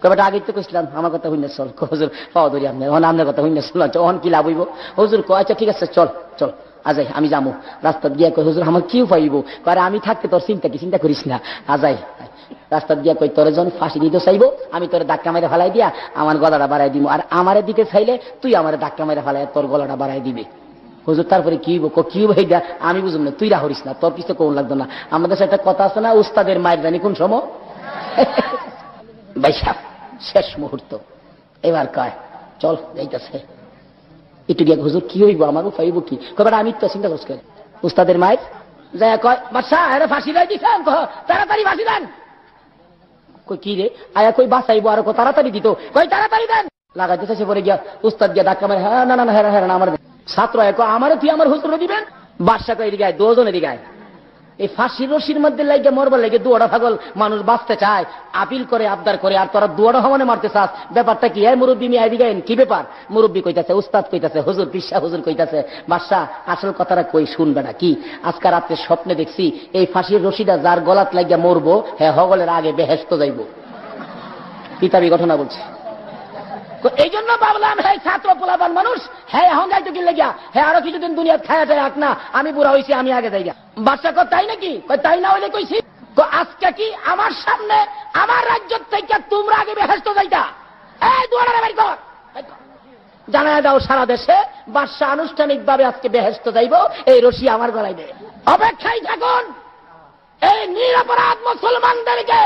কবেটা আগে তো কইছিলাম আমার কথা হইনা চল। হুজুর পাওয়া ধরি আপনার কথা হইনা চল। অন কি লাভ হইব? হুজুর কয় আচ্ছা ঠিক আছে চল চল আজাই আমি যাবো। রাস্তা গিয়া কই হুজুর আমার কি পাইব? কয় আমি থাকতে তোর চিন্তা কি, চিন্তা করিস না, আজাই। রাস্তা গিয়া কই তোর যখন ফাঁসি দিতে চাইবো আমি তোর ধাক্কা মেরে ফেলাই দিয়া আমার গলাটা বাড়াই দিব, আর আমারে দিতে চাইলে তুই আমার ধাক্কা মেরে ফেলাই তোর গলাটা বাড়াই দিবে। হুজুর তারপরে কি হইব? কি ভাইডা আমি বুঝুম না, তুই রাহরিস না, তোর কিছু কোন লাগতো না। আমাদের সাথে একটা কথা আছে না, উস্তাদের মায়ের জানি কোন সময়। বাইশাখ শেষ মুহূর্ত। এবার কয় চল যাইতেছে। একটু গিয়া হুজুর কি হইব, আমারও পাইব কি? কবে আমি তো চিন্তা করছি। উস্তাদের মায়ের যায় কয় বাদশা আরে ফাঁসি রাই দিছেন, তাড়াতাড়ি ফাঁসি দেন। কই কি রে? আয়া কই বাঁচাইবো আর তাড়াতাড়ি দিত, কই তাড়াতাড়ি দেন। লাগাইতেছে পরে গিয়া উস্তাদ গিয়া ধাক্কা মারে, হ্যাঁ না না হ্যাঁ হ্যাঁ আমার ছাত্র আমারে তুই আমার হুজুর দিবেন। বাদশা কয় এদিকে আয়, দুজনে এদিকে আয়। এই ফাঁসির রশির মধ্যে লাগে মরবার লাগে দুয়াটা পাগল মানুষ বাঁচতে চায়, আপিল করে আবদার করে, আর তোরা দুয়াটা হমানে মারতে চাস। ব্যাপারটা কি? মুরব্বী মিয়া এদিকে কি ব্যাপার? মুরব্বী কইতাছে, উস্তাদ কইতাছে, হুজুর পিসা হুজুর কইতাছে বাদশা আসল কথাটা কই শুনবে না কি? আজকে রাত্রে স্বপ্নে দেখছি এই ফাঁসির রশিটা যার গলাত লাগিয়া মরবো হ্যাঁ হগলের আগে বেহেশত যাইব। কিতাবি ঘটনা বলছি। এই জন্য ভাবলাম হ্যাঁ ছাত্র পোলাবান মানুষ, হ্যাঁ এখন যাইতো কি লেগিয়া, হ্যাঁ আরো কিছুদিন দুনিয়া খায়া যায় আক না, আমি বুড়া হয়েছি আমি আগে যাই। বাচ্চা কর তাই নাকি? তাই না হইলে কইছি আজকে কি আমার সামনে আমার রাজ্য থেকে তোমরা আগে বেহেশত যাইতা? এই দুয়ারে বের কর, জানায় দাও সারা দেশে বাদশা আনুষ্ঠানিক ভাবে আজকে বেহেশত যাইব, এই রশি আমার গলায় দে। অপেক্ষায় থাকুন। এই নিরপরাধ মুসলমানদেরকে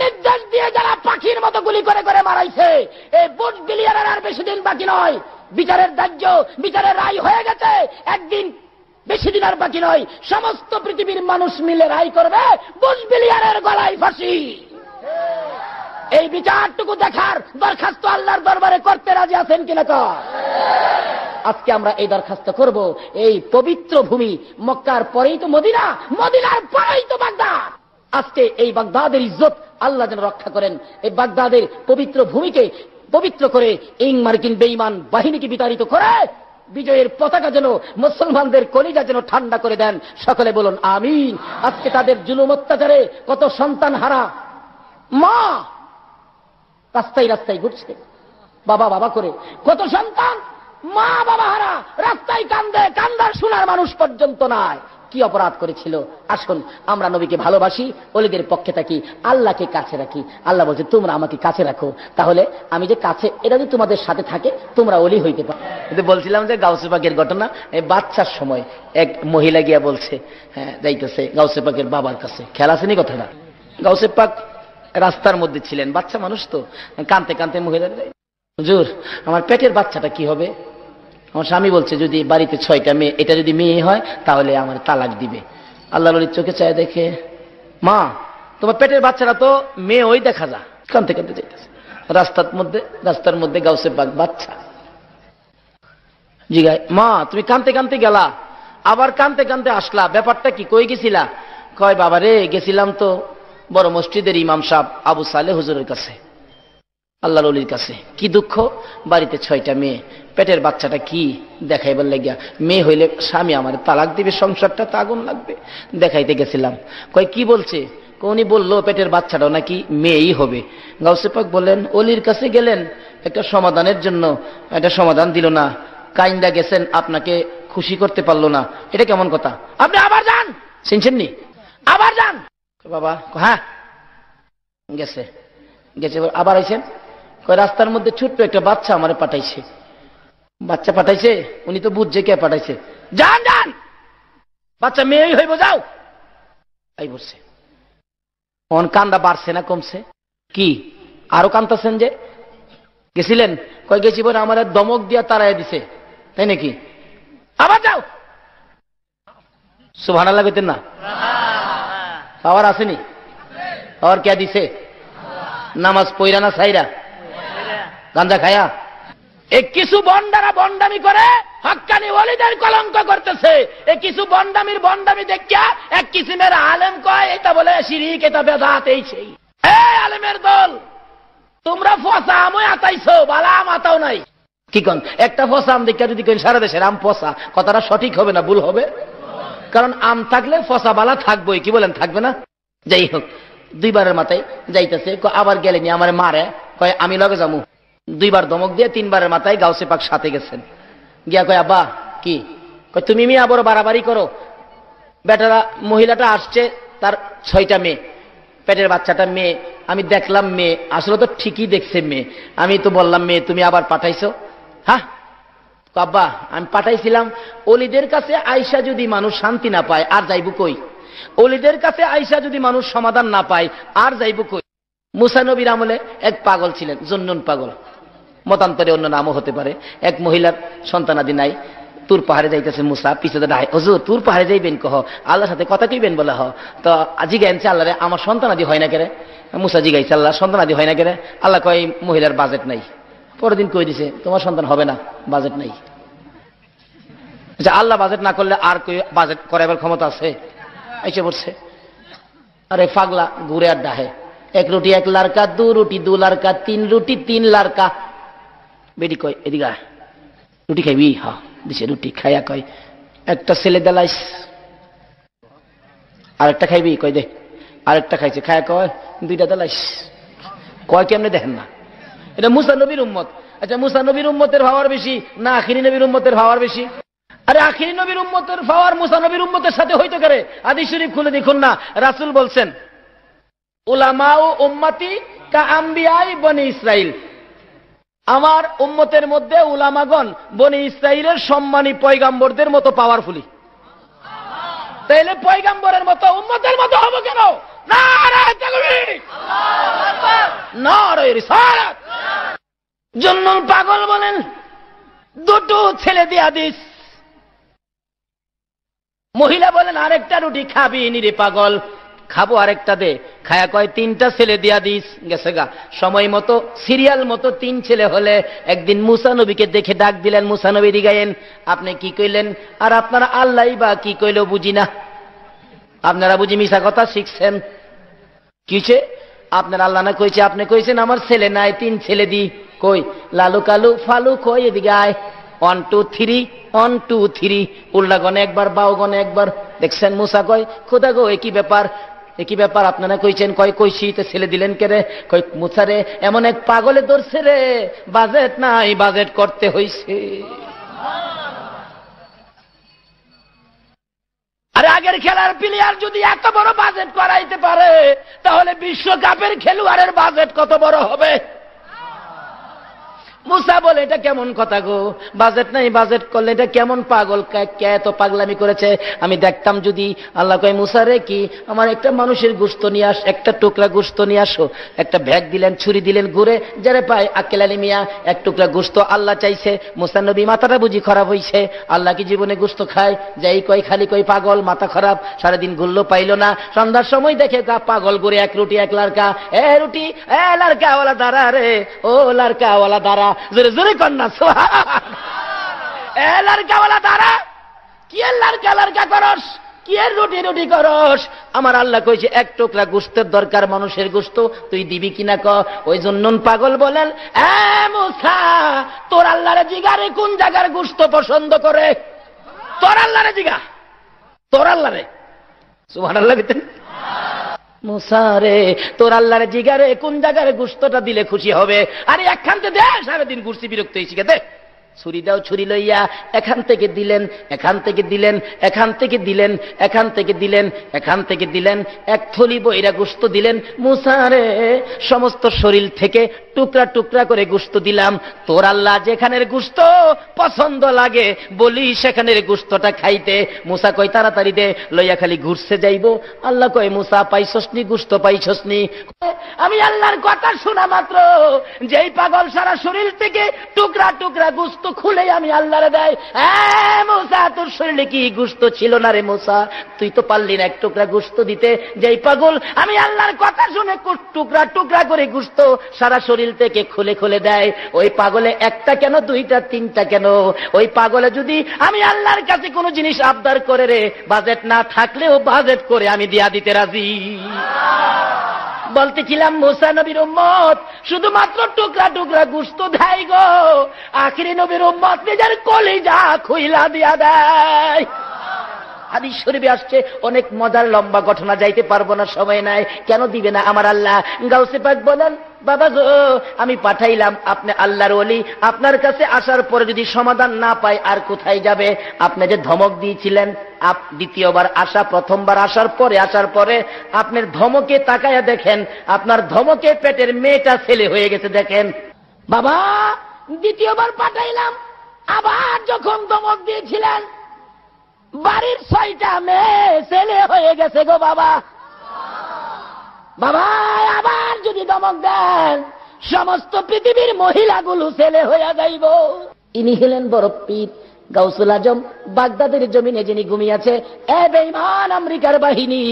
নির্দেশ দিয়ে যারা পাখির মতো গুলি করে করে মারাইছে, এই বুশ বিলিয়ারের আর বেশি দিন বাকি নয়। বিচারের দাহ্য, বিচারের রায় হয়ে গেছে, একদিন বেশি দিন আর বাকি নয়। সমস্ত পৃথিবীর মানুষ মিলে রায় করবে বুশ বিলিয়ারের গলায় ফাঁসি। এই বিচারটুকু দেখার দরখাস্ত আল্লাহর দরবারে করতে রাজি আছেন কিনা? আজকে আমরা এই দরখাস্ত করব। এই পবিত্র ভূমি মক্কার পরেই তো মদিনা, মদিনার পরেই তো বাগদাদ। আজকে এই বাগদাদের ইজ্জত আল্লাহ যেন রক্ষা করেন। এই বাগদাদের পবিত্র ভূমিকে পবিত্র করে ইং মার্কিন বেঈমান বাহিনীকে বিতাড়িত করে বিজয়ের পতাকা যেন মুসলমানদের কলিজা যেন ঠান্ডা করে দেন। সকলে বলুন আমিন। আজকে তাদের জুলুম অত্যাচারে কত সন্তান হারা মা রাস্তায় রাস্তায় ঘুরছে, বাবা বাবা করে কত সন্তান মা বাবা হারা রাস্তায় কান্দে, কান্দার শোনার মানুষ পর্যন্ত নাই। কি অপরাধ করেছিল? আসুন আমরা নবীকে ভালোবাসি, ওলিদের পক্ষে থাকি, আল্লাহকে কাছে রাখি। আল্লাহ বলছে তোমরা আমাকে কাছে রাখো, তাহলে আমি যে কাছে, এটা যদি তোমাদের সাথে থাকে তোমরা ওলি হইতে পারো। কিন্তু বলছিলাম যে গাউসে পাকের ঘটনা, এই বাচ্চার সময় এক মহিলা গিয়া বলছে, হ্যাঁ যাইতেছে গাউসে পাকের বাবার কাছে। খেয়াল আসেনি কথাটা? গাউসে পাক রাস্তার মধ্যে ছিলেন, বাচ্চা মানুষ তো, কানতে কানতে মহিলা, হুজুর আমার পেটের বাচ্চাটা কি হবে? আমার স্বামী বলছে যদি বাড়িতে 6টা মেয়ে, এটা যদি মেয়ে হয় তাহলে আমার তালাক দিবে। আল্লাহ নবীর চোখে চায় দেখে, মা তোমার পেটের বাচ্চারা তো মেয়ে ওই দেখা যা। কানতে কানতে যাইতেছে রাস্তার মধ্যে গাউসে পাক বাচ্চা। জিগায়, মা তুমি কানতে কানতে গেলা, আবার কানতে কানতে আসলা, ব্যাপারটা কি, কই গেছিলা? কয়, বাবা রে গেছিলাম তো বড় মসজিদের ইমাম সাহেব আবু সালে হুজুরের কাছে, আল্লাহর ওলির কাছে। কি দুঃখ, বাড়িতে 6টা মেয়ে, পেটের বাচ্চাটা কি দেখাইবার লাগিয়া, মেয়ে হইলে স্বামী আমার তালাক দিবে, সংসারটা তো আগুন লাগবে, দেখাইতে গেছিলাম। কয় কি বলছে? উনি বললো পেটের বাচ্চাটাও নাকি মেয়েই হবে। গাউসে পাক বললেন, অলির কাছে গেলেন একটা সমাধানের জন্য, একটা সমাধান দিল না, কাইন্দা গেছেন, আপনাকে খুশি করতে পারলো না, এটা কেমন কথা? আপনি আবার যান, শুনছেন নি, আবার যান। বাবা, হ্যাঁ গেছে, গেছে আবার আইছেন। কয় রাস্তার মধ্যে ছোট্ট একটা বাচ্চা আমারে পাঠাইছে। বাচ্চা পাঠাইছে, উনি তো বুঝছে কে পাঠাইছে। যান যান, বাচ্চা মেয়েই হইব, যাও। এই বলছে, অন কান্দা বাড়ছে না কমছে? কি আরো কান্দাছেন যে? গেছিলেন? কয় গেছি বলে আমার দমক দিয়া তাড়াই দিছে, তাই নাকি? আবার যাও। সুবহানাল্লাহ কইতেন না? পাওয়ার আসেনি? পাওয়ার কে দিছে? নামাজ পইরা না সাইরা, গাঁজা খায়া? কিছু বন্ডারা বন্ডামি করে হক্কানি ওলিদের কলঙ্ক করতেছে। কিছু বন্ডামির বন্ডামি দেখিয়া এক কিসিমের আলেম কয় এটা বলে শিরিক, এটা বেদাত, এই সেই। আলেমের দল, তোমরা ফসা আমই আতাইছো, বালা আম আতাও নাই। কি কন? একটা ফসা আম দেখা যদি কেন সারা দেশের আম ফসা, কথাটা সঠিক হবে না ভুল হবে? কারণ আম থাকলে ফসা বালা থাকবোই, কি বলেন, থাকবে না? যাই হোক, 2বারের মাথায় যাইতেছে, আবার গেলেনি আমার মারে, কয় আমি লগে যাবো। 2বার ধমক দিয়ে 3বারের মাথায় গাউসে পাক সাথে গেছেন। গিয়া কয়, আব্বা কি? কয় তুমি মিয়া বড় বাড়াবাড়ি করো, বেটারা মহিলাটা আসছে, তার 6টা মেয়ে, পেটের বাচ্চাটা মেয়ে, আমি দেখলাম মেয়ে, আসলে তো ঠিকই দেখছে মেয়ে, আমি তো বললাম মেয়ে, তুমি আবার পাঠাইছো? হ্যাঁ আব্বা আমি পাঠাইছিলাম, অলিদের কাছে আইসা যদি মানুষ শান্তি না পায় আর যাইব কই? অলিদের কাছে আইসা যদি মানুষ সমাধান না পায় আর যাইব কই? মুসা নবীর আমলে এক পাগল ছিলেন, জুন্নুন পাগল, মতান্তরে অন্য নামও হতে পারে। এক মহিলার সন্তানাদি নাই, তুর পাহাড়ে যাইতেছে মুসা, পিছনে ডাই, হুজুর তুর পাহাড়ে যাইবেন, কহ আল্লাহর সাথে কথা কইবেন বলে। তো জিগাইছে আল্লাহ রে, আমার সন্তানাদি হয় না কেরে? মুসা জিগাইছে আল্লাহ, সন্তানাদি হয় না কেরে? আল্লাহ কয় মহিলার বাজেট নাই। পরের দিন কই দিছে, তোমার সন্তান হবে না, বাজেট নাই। আচ্ছা আল্লাহ বাজেট না করলে আর কই বাজেট করাবার ক্ষমতা আছে? এসে পড়ছে। আরে পাগলা ঘুরে আর ডাহে, 1 রুটি 1 লারকা, 2 রুটি 2 লারকা, 3 রুটি 3 লারকা। বেটি কয় এদিকে রুটি খাইবি? হ্যাঁ দিছে রুটি, খাইয়া কয় একটা ছেলে দেলাইস, আরেকটা খাইবি? কয় দে। আরেকটা খাইছে, খায়া কয় 2টা দেলাইস। কয় কেমনে দেখেন না? এটা মুসা নবীর উম্মত। আচ্ছা মুসা নবীর উম্মতের পাওয়ার বেশি না আখিরি নবীর উম্মতের পাওয়ার বেশি? আরে আখিরি নবীর উম্মতের পাওয়ার মুসা নবীর উম্মতের সাথে হইতে পারে? হাদিস শরীফ খুলে দেখুন না, রাসূল বলছেন উলামা ও উম্মতি কা আম্বিয়াই বনি ইসরাইল, আমার উম্মতের মধ্যে উলামাগণ বনি ইসরাইলের সম্মানী পয়গাম্বরদের মতো পাওয়ারফুলি। তাইলে পয়গাম্বরের মতো উম্মতের মতো হবো কেন? নারায়ে তাকবীর, আল্লাহু আকবার, নারায়ে রিসালাত। জন্নুল পাগল বলেন 2টো ছেলে দিয়া দিস। মহিলা বলেন আরেকটা রুটি খাবি নিরে পাগল? খাবো, আরেকটা দে। খায়া কয় 3টা ছেলে দিয়া দিস। গেছে গা। সময় মতো সিরিয়াল মতো 3 ছেলে হলে একদিন মুসা নবীকে দেখে ডাক দিলেন, মুসা নবী দিগায়েন আপনি কি কইলেন আর আপনারা আল্লাহ বা কি কইল বুঝি না, আপনারা বুঝি মিশা কথা শিখছেন। কিছে আপনার আল্লাহ না কইছে, আপনি কইছেন আমার ছেলে নাই, 3 ছেলে দি। কই লালু কালু ফালু কই এদিকে আয়, 1 2 3 1 2 3, উল্টা গনে একবার বাউ গনে একবার। দেখছেন মুসা কয় খোদা গো একই ব্যাপার, একই ব্যাপার আপনারা কইছেন। কয় কইছি, তো ছেলে দিলেন কে রে? কই মুসা রে এমন এক পাগলে ধরছে রে, বাজেট নাই, বাজেট করতে হইছে। আরে আগের খেলার প্লেয়ার যদি এত বড় বাজেট করাইতে পারে তাহলে বিশ্বকাপের খেলোয়াড়ের বাজেট কত বড় হবে? মুসা বলে এটা কেমন কথা গো, বাজেট নাই, বাজেট করলে এটা কেমন? পাগল কে এত পাগলামি করেছে? আমি দেখতাম যদি। আল্লাহ কয় মুসা রে কি আমার একটা মানুষের গোশত নিয়ে আস, একটা টুকরা গোশত নিয়ে আসো। একটা ব্যাগ দিলেন, ছুরি দিলেন, ঘুরে যারে পায় আক্কেল আলী মিয়া 1 টুকরা গোশত আল্লাহ চাইছে। মুসা নবী মাথাটা বুঝি খারাপ হইছে, আল্লাহ কি জীবনে গোশত খায়? যাই কয় খালি কয় পাগল, মাথা খারাপ, সারাদিন ঘুরলো পাইল না। সন্ধ্যার সময় দেখে পাগল ঘুরে 1 রুটি 1 লারকা। রুটি লারকাওয়ালা দাঁড়া রে, ও লারকাওয়ালা দাঁড়া, জোরে জোরে কন্যা সুবহানাল্লাহ। এ লারকাওয়ালা তারা কি এর লারকা করস, কি এর রুটি করস? আমার আল্লাহ কইছে এক টুকরা গোশতের দরকার, মানুষের গোশত, তুই দিবি কিনা ক। ওই জন্য পাগল বলেন, এ মুসা তোর আল্লাহরে জিগারে কোন জায়গার গোশত পছন্দ করে? তোর আল্লাহরে জিগা, তোর আল্লাহরে। সুবহানাল্লাহ বলেন। মুসা রে তোর আল্লাহরে জিগারে কোন জায়গার গোশতটা দিলে খুশি হবে। আরে একখানতে দে, সারাদিন ঘুরছি, বিরক্ত হয়েছি, দে ছুরি দাও। ছুরি লইয়া এখান থেকে দিলেন, এখান থেকে দিলেন, এখান থেকে দিলেন, এখান থেকে দিলেন, এখান থেকে দিলেন, এক থলি বইরা গোশত দিলেন। মুসা রে সমস্ত শরীর থেকে টুকরা টুকরা করে গোশত দিলাম। তোর আল্লাহ যেখানের গোশত পছন্দ লাগে বলি সেখানের গোশতটা খাইতে। মুসা কয় তাড়াতাড়ি দে, লইয়া খালি ঘুরছে যাইব। আল্লাহ কয় মুসা পাইছসনি গোশত, পাইছসনি? আমি আল্লাহর কথা শোনা মাত্র যেই পাগল সারা শরীর থেকে টুকরা টুকরা গোশত খুলে আমি আল্লাহরে দেয়। মুসা তোর শরীরে কি গোশত ছিল না রে মুসা? তুই তো পারলি না এক টুকরা গোশত দিতে। যেই পাগল আমি আল্লাহর কথা শুনে টুকরা টুকরা করে গোশত সারা শরীর থেকে খুলে খুলে দেয়, ওই পাগলে একটা কেন, দুইটা, তিনটা কেন? ওই পাগলে যদি আমি আল্লাহর কাছে কোনো জিনিস আবদার করে রে, বাজেট না থাকলেও বাজেট করে আমি দিয়া দিতে রাজি। বলতেছিলাম মুসা নবীর উম্মত শুধুমাত্র টুকরা টুকরা গোশত দেয় গো, আখিরি নবীর উম্মত নিজের কলিজা খুইলা দিয়া দেয়। হাদিস শরীফে আসছে, অনেক মজার লম্বা ঘটনা, যাইতে পারবো না, সময় নাই। কেন দিবে না আমার আল্লাহ? গাউসে পাক বলেন, বাবা গো আমি পাঠাইলাম আপনি আল্লাহর ওলি, আপনার কাছে আসার পরে যদি সমাধান না পাই আর কোথায় যাবে? আপনি যে ধমক দিয়েছিলেন, দ্বিতীয়বার আসা, প্রথমবার আসার পরে আপনার ধমকে তাকায়া দেখেন, আপনার ধমকে পেটের মেয়েটা ছেলে হয়ে গেছে। দেখেন বাবা, দ্বিতীয়বার পাঠাইলাম, আবার যখন ধমক দিয়েছিলেন বাড়ির 6টা মেয়ে ছেলে হয়ে গেছে গো বাবা। বাবা আবার যদি ধমক দেন সমস্ত পৃথিবীর মহিলাগুলো ছেলে হইয়া যাইব। ইনি হলেন বড় পীর গাউসুল আজম, বাগদাদের জমিনে যিনি ঘুমিয়েছে। এ বেঈমান আমেরিকার বাহিনী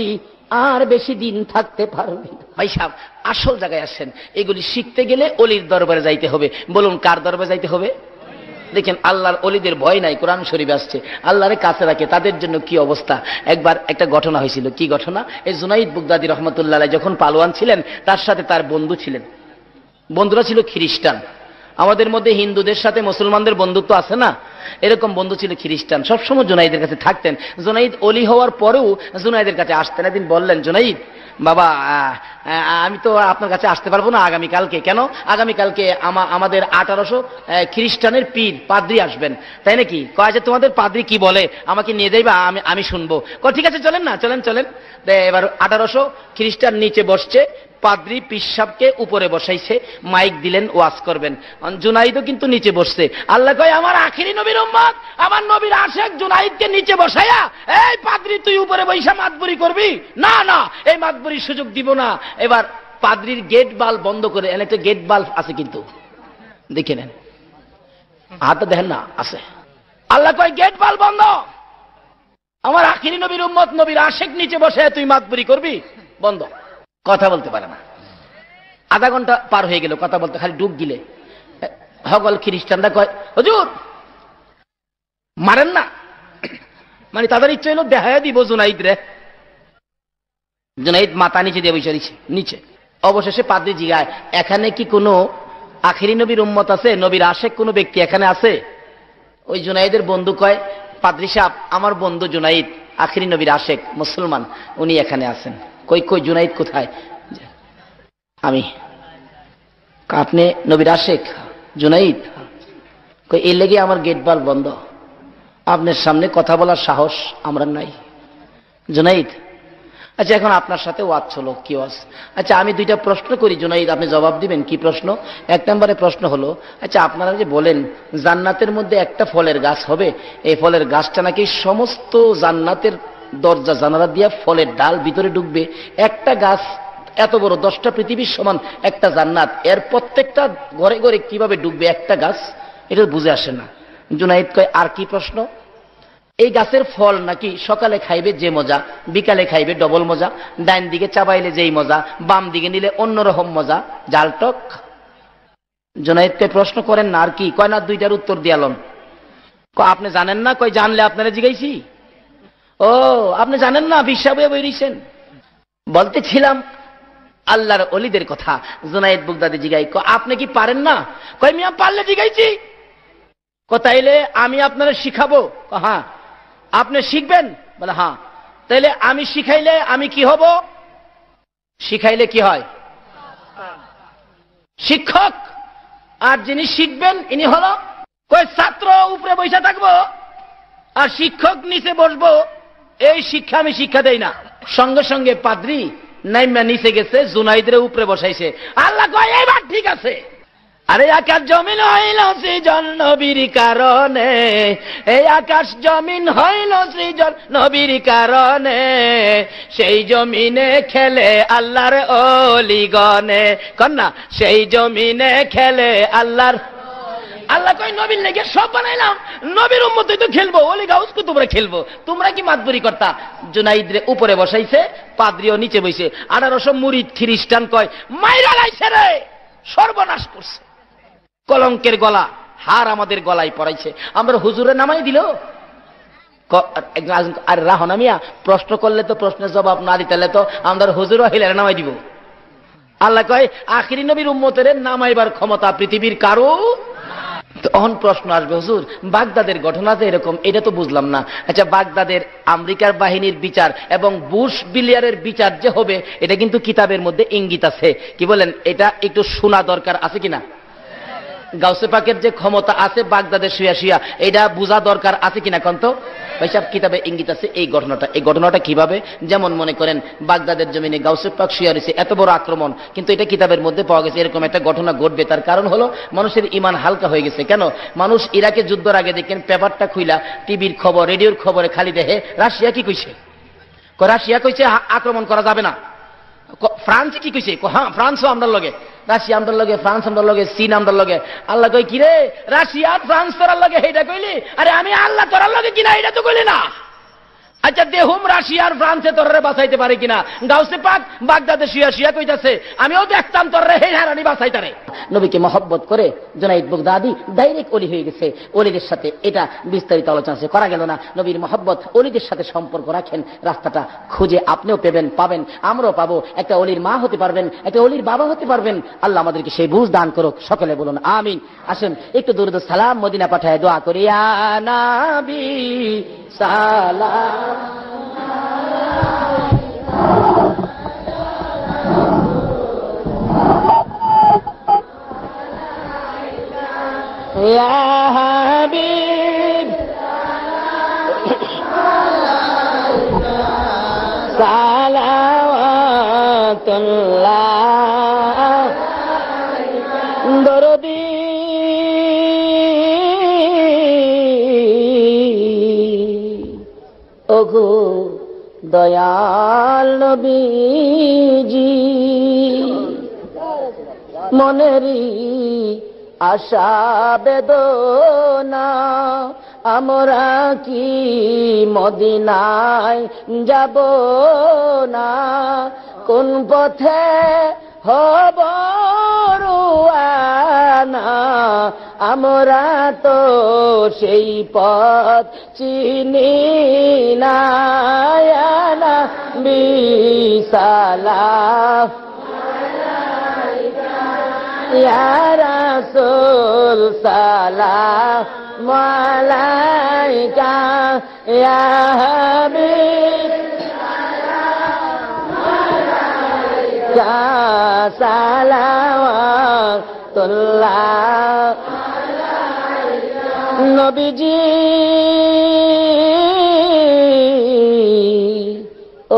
আর বেশি দিন থাকতে পারবে না। ভাই সাহেব আসল জায়গায় আসেন, এগুলি শিখতে গেলে অলির দরবারে যাইতে হবে। বলুন কার দরবারে যাইতে হবে? দেখেন আল্লাহর অলিদের ভয় নাই, কোরআন শরীফে আসছে, আল্লাহরে কাছে রাখে, তাদের জন্য কি অবস্থা। একবার একটা ঘটনা হয়েছিল। কি ঘটনা? এই জুনাইদ বুগদাদি রহমতুল্লাহ যখন পালোয়ান ছিলেন, তার সাথে তার বন্ধু ছিলেন। বন্ধুরা ছিল খ্রিস্টান। আমাদের মধ্যে হিন্দুদের সাথে মুসলমানদের বন্ধুত্ব আছে না, এরকম বন্ধু ছিল খ্রিস্টান। সবসময় জুনাইদের কাছে থাকতেন। জুনাইদ অলি হওয়ার পরেও জুনাইদের কাছে আসতেন। একদিন বললেন, জুনাইদ বাবা আমি তো আপনার কাছে আসতে পারবো না আগামীকালকে। কেন? আগামীকালকে আমাদের 1800 খ্রিস্টানের পীর পাদ্রী আসবেন। তাই নাকি? কয় যে তোমাদের পাদ্রী কি বলে আমাকে নিয়ে যাইবা, আমি শুনবো। ঠিক আছে চলেন না, চলেন। এবার 1800 খ্রিস্টান নিচে বসছে, পাদ্রী পিসাবকে উপরে বসাইছে, মাইক দিলেন, ওয়াজ করবেন। জুনাইদও কিন্তু নিচে বসছে। আল্লাহ কয় আমার আখিরি নবীর উম্মত, আমার নবীর আশেক জুনাইদকে নিচে বসাইয়া এই পাদ্রী তুই উপরে বৈশা মাতবুরি করবি না, না এই মাতবুরির সুযোগ দিব না। এবার পাদ্রীর গেট বাল্ব বন্ধ করে, একটা গেট বাল্ব আছে কিন্তু, দেখে নেন, হাতে দেখেন না, আছে। আল্লাহ কয় গেট বাল্ব বন্ধ, আমার আখিরি নবীর উম্মত নবীর আশেক নিচে বসে তুই মাতবুরি করবি, বন্ধ। কথা বলতে পারে না। আধা ঘন্টা পার হয়ে গেল, কথা বলতে খালি ডুব গিলে। হগল খ্রিস্টানরা কয় হুজুর মারেন না, মানে তাদের ইচ্ছে হলো দেখায় দিব জুনাইদ রে। জুনাইদ মাথা নিচে দিয়ে বসে নিচে। অবশেষে পাদ্রী জিগায়, এখানে কি কোনো আখিরি নবীর উম্মত আছে, নবীর আশেক কোনো ব্যক্তি এখানে আছে? ওই জুনাইদের বন্ধু কয়, পাদ্রী সাহেব আমার বন্ধু জুনাইদ আখিরি নবীর আশেক, মুসলমান, উনি এখানে আছেন। কই জুনাইদ কোথায়? আমি। আপনি নবীর আশেক জুনাইদ? কই এই লেগে আমার গেট বাল বন্ধ, আপনার সামনে কথা বলার সাহস আমরা নাই। জুনাইদ আচ্ছা এখন আপনার সাথে ওয়াজ হলো, কি ওয়াজ? আচ্ছা আমি 2টা প্রশ্ন করি জুনাইদ, আপনি জবাব দিবেন। কি প্রশ্ন? 1 নম্বরে প্রশ্ন হলো, আচ্ছা আপনারা যে বলেন জান্নাতের মধ্যে একটা ফলের গাছ হবে, এই ফলের গাছটা নাকি সমস্ত জান্নাতের দরজা জানালা দিয়া ফলের ডাল ভিতরে ঢুকবে। একটা গাছ এত বড় 10টা পৃথিবীর সমান একটা জান্নাত, এর প্রত্যেকটা ঘরে ঘরে কিভাবে ঢুকবে একটা গাছ? এটা বুঝে আসে না। জুনাইদ কয় আর কি প্রশ্ন? এই গাছের ফল নাকি সকালে খাইবে যে মজা, বিকালে খাইবে ডবল মজা, ডাইন দিকে চাবাইলে যেই মজা, বাম দিকে নিলে অন্যরকম মজা, জালটক। জুনাইদকে প্রশ্ন করেন না আর কি? কয় না 2টার উত্তর দিয়ালন। আপনি জানেন না? কই জানলে আপনারা জিগাইছি। ও আপনি জানেন না, বিশ্বাবে বইরিছেন। বলতেছিলাম আল্লাহর ওলিদের কথা। জুনায়েদ বুগদাদি জিগাই, আপনি কি পারেন না? কই মিয়া পারলে জিগাইছি। তাইলে আমি আপনারা শিখাবো। হ্যাঁ। আপনি শিখবেন? বলে হ্যাঁ। তাইলে আমি শিখাইলে আমি কি হব? শিখাইলে কি হয়? শিক্ষক। আর যিনি শিখবেন ইনি হলো কই ছাত্র উপরে বসে থাকবো আর শিক্ষক নিচে বসবো, এই শিক্ষা আমি শিক্ষা দেই না। সঙ্গে সঙ্গে পাদ্রী নাইমা নিচে গেছে, জুনাইদের উপরে বসাইছে। আল্লাহ কয় এইবার ঠিক আছে। আরে আকাশ জমিন হইল সৃজন নবীর কারণে, এই আকাশ জমিন হইল সৃজন নবীর কারণে, সেই জমিনে খেলে আল্লাহর ওলিগণে। কন্যা সেই জমিনে খেলে আল্লাহর। আল্লাহ কয় নবীর লেগে সব বানাইলাম, নবীর উম্মতই তো খেলবো, ওলি গাউস কুতুবরা খেলবো, তোমরা কি মাতবরি কর্তা? জুনাইদরে উপরে বসাইছে, পাদ্রীও নিচে বইছে। 1800 মুরিদ খ্রিস্টান কয় মাইরা লাইছে রে, সর্বনাশ করছে। কলঙ্কের গলা হার আমাদের গলায় পড়াইছে। আমরা হুজুরে নামাই দিল। আর রাহনা মিয়া প্রশ্ন করলে তো প্রশ্নের জবাব না দিতে তো আমরা হুজুরও হিলারে নামাই দিব। আল্লাহ কয় আখিরি নবীর উম্মতের নামাইবার ক্ষমতা পৃথিবীর কারো। তখন প্রশ্ন আসবে, হুজুর বাগদাদের ঘটনা যে এরকম, এটা তো বুঝলাম না। আচ্ছা, বাগদাদের আমেরিকার বাহিনীর বিচার এবং বুশ বিলিয়ারের বিচার যে হবে, এটা কিন্তু কিতাবের মধ্যে ইঙ্গিত আছে। কি বলেন? এটা একটু শোনা দরকার আছে কিনা? গাউসে পাকের যে ক্ষমতা আছে বাগদাদের শুয়া শুয়া, এটা বোঝা দরকার আছে কিনা? কন্ত ভাইসাব কিতাবে ইঙ্গিত আছে এই ঘটনাটা। এই ঘটনাটা কিভাবে? যেমন মনে করেন বাগদাদের জমিনে গাউসে পাক শুয়া রয়েছে, এত বড় আক্রমণ, কিন্তু এটা কিতাবের মধ্যে পাওয়া গেছে এরকম একটা ঘটনা ঘটবে। তার কারণ হলো মানুষের ইমান হালকা হয়ে গেছে। কেন? মানুষ ইরাকে যুদ্ধের আগে দেখেন পেপারটা খুইলা টিভির খবর রেডিওর খবরে খালি দেখে রাশিয়া কি কইছে। রাশিয়া কইছে আক্রমণ করা যাবে না। ফ্রান্স কি কইছে? হ্যাঁ ফ্রান্সও আমরা লগে, রাশিয়া আমরা লগে, ফ্রান্স আমরা লগে, চীন আমরা লগে। আল্লাহ কই কিরে রাশিয়া ফ্রান্স তোরার লগে এইটা কইলি? আরে আমি আল্লাহ তোরার লগে কিনা এটা তো কইলি না। আচ্ছা দেহুম রাশিয়ার ফ্রান্সে তোরে বাঁচাইতে পারে কিনা। গাউসে পাক বাগদাদে শুয়া শুয়া কইতাছে আমিও দেখতাম তোরে হে হারানি বাঁচাইতারে। নবীকে মহব্বত করে জুনাইদ বুগদাদি ডাইরেক্ট ওলি হয়ে গেছে। ওলিদের সাথে এটা বিস্তারিত আলোচনা করা গেল না। নবীর মহব্বত, ওলিদের সাথে সম্পর্ক রাখেন, রাস্তাটা খুঁজে আপনিও পাবেন, আমরাও পাবো। একটা ওলির মা হতে পারবেন, একটা ওলির বাবা হতে পারবেন। আল্লাহ আমাদেরকে সেই বুঝ দান করুক। সকলে বলুন আমিন। আসেন একটু দুরূদ সালাম মদিনা পাঠায় দোয়া করি। ইয়া নবী সালাম ইয়া হাবিব সালাওয়াতুল্লাহ দরদি ওগো দয়াল নবীজি, মনেরই আশা বেদনা আমরা কি মদিনায় যাব না? কোন পথে হব রওয়ানা? আমরা তো সেই পথ চিনি না। ইয়া নবী সালাম ইয়া রাসূল সালাম আলাইকা ইয়া হাবিব সালাওয়াতুল্লাহ নবীজি।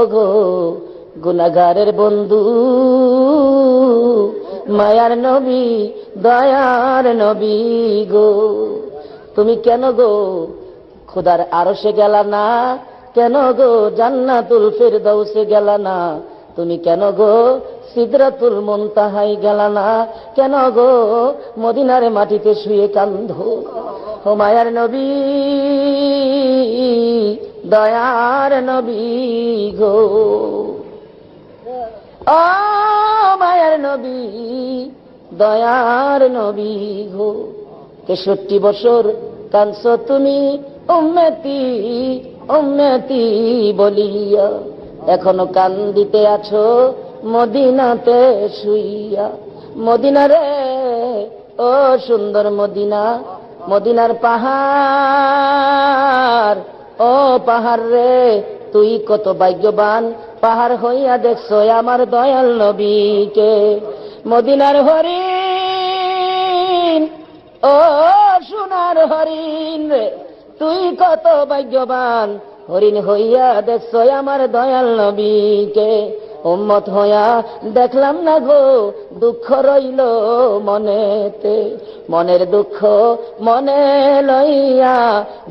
ওগো গুনাহগারের বন্ধু, মায়ার নবী, দয়ার নবী গো, তুমি কেন গো খোদার আরশে গেলা না? কেন গো জান্নাতুল ফিরদাউসে গেলা না? তুমি কেন গো সিদরাতুল মুনতাহায় গেলা না? কেন গো মদিনার মাটিতে শুয়ে কান্দো? ও মায়ার নবী, দয়ার নবী গো, ও মায়ার নবী, দয়ার নবী গো। 63 বছর কানছো তুমি উম্মতি উম্মতি বলিয়া, এখনো কান্দিতে আছো মদিনাতে শুইয়া। মদিনা রে ও সুন্দর মদিনা, মদিনার পাহাড়, ও পাহাড় রে তুই কত ভাগ্যবান, পাহাড় হইয়া দেখছো আমার দয়াল নবীকে। মদিনার হরিণ, ও সোনার হরিণ রে তুই কত ভাগ্যবান, হরিণ হইয়া দেখছো আমার দয়াল নবীকে। উম্মত হইয়া দেখলাম না গো, দুঃখ রইল মনেতে, মনের দুঃখ মনে লইয়া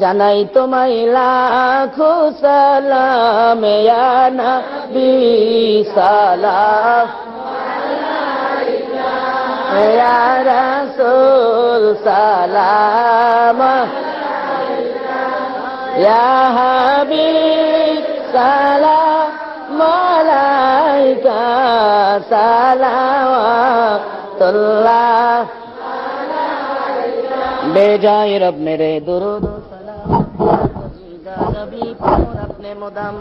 জানাই তোমায় লাখো সালাম ইয়া নবী সালাম ইয়া রাসূল সালাম ইয়া হাবিব সালাম মালাইকা সালাওয়াতুল্লাহ बेजाए रब मेरे दुरूद सलाम नबी पर अपने मुदम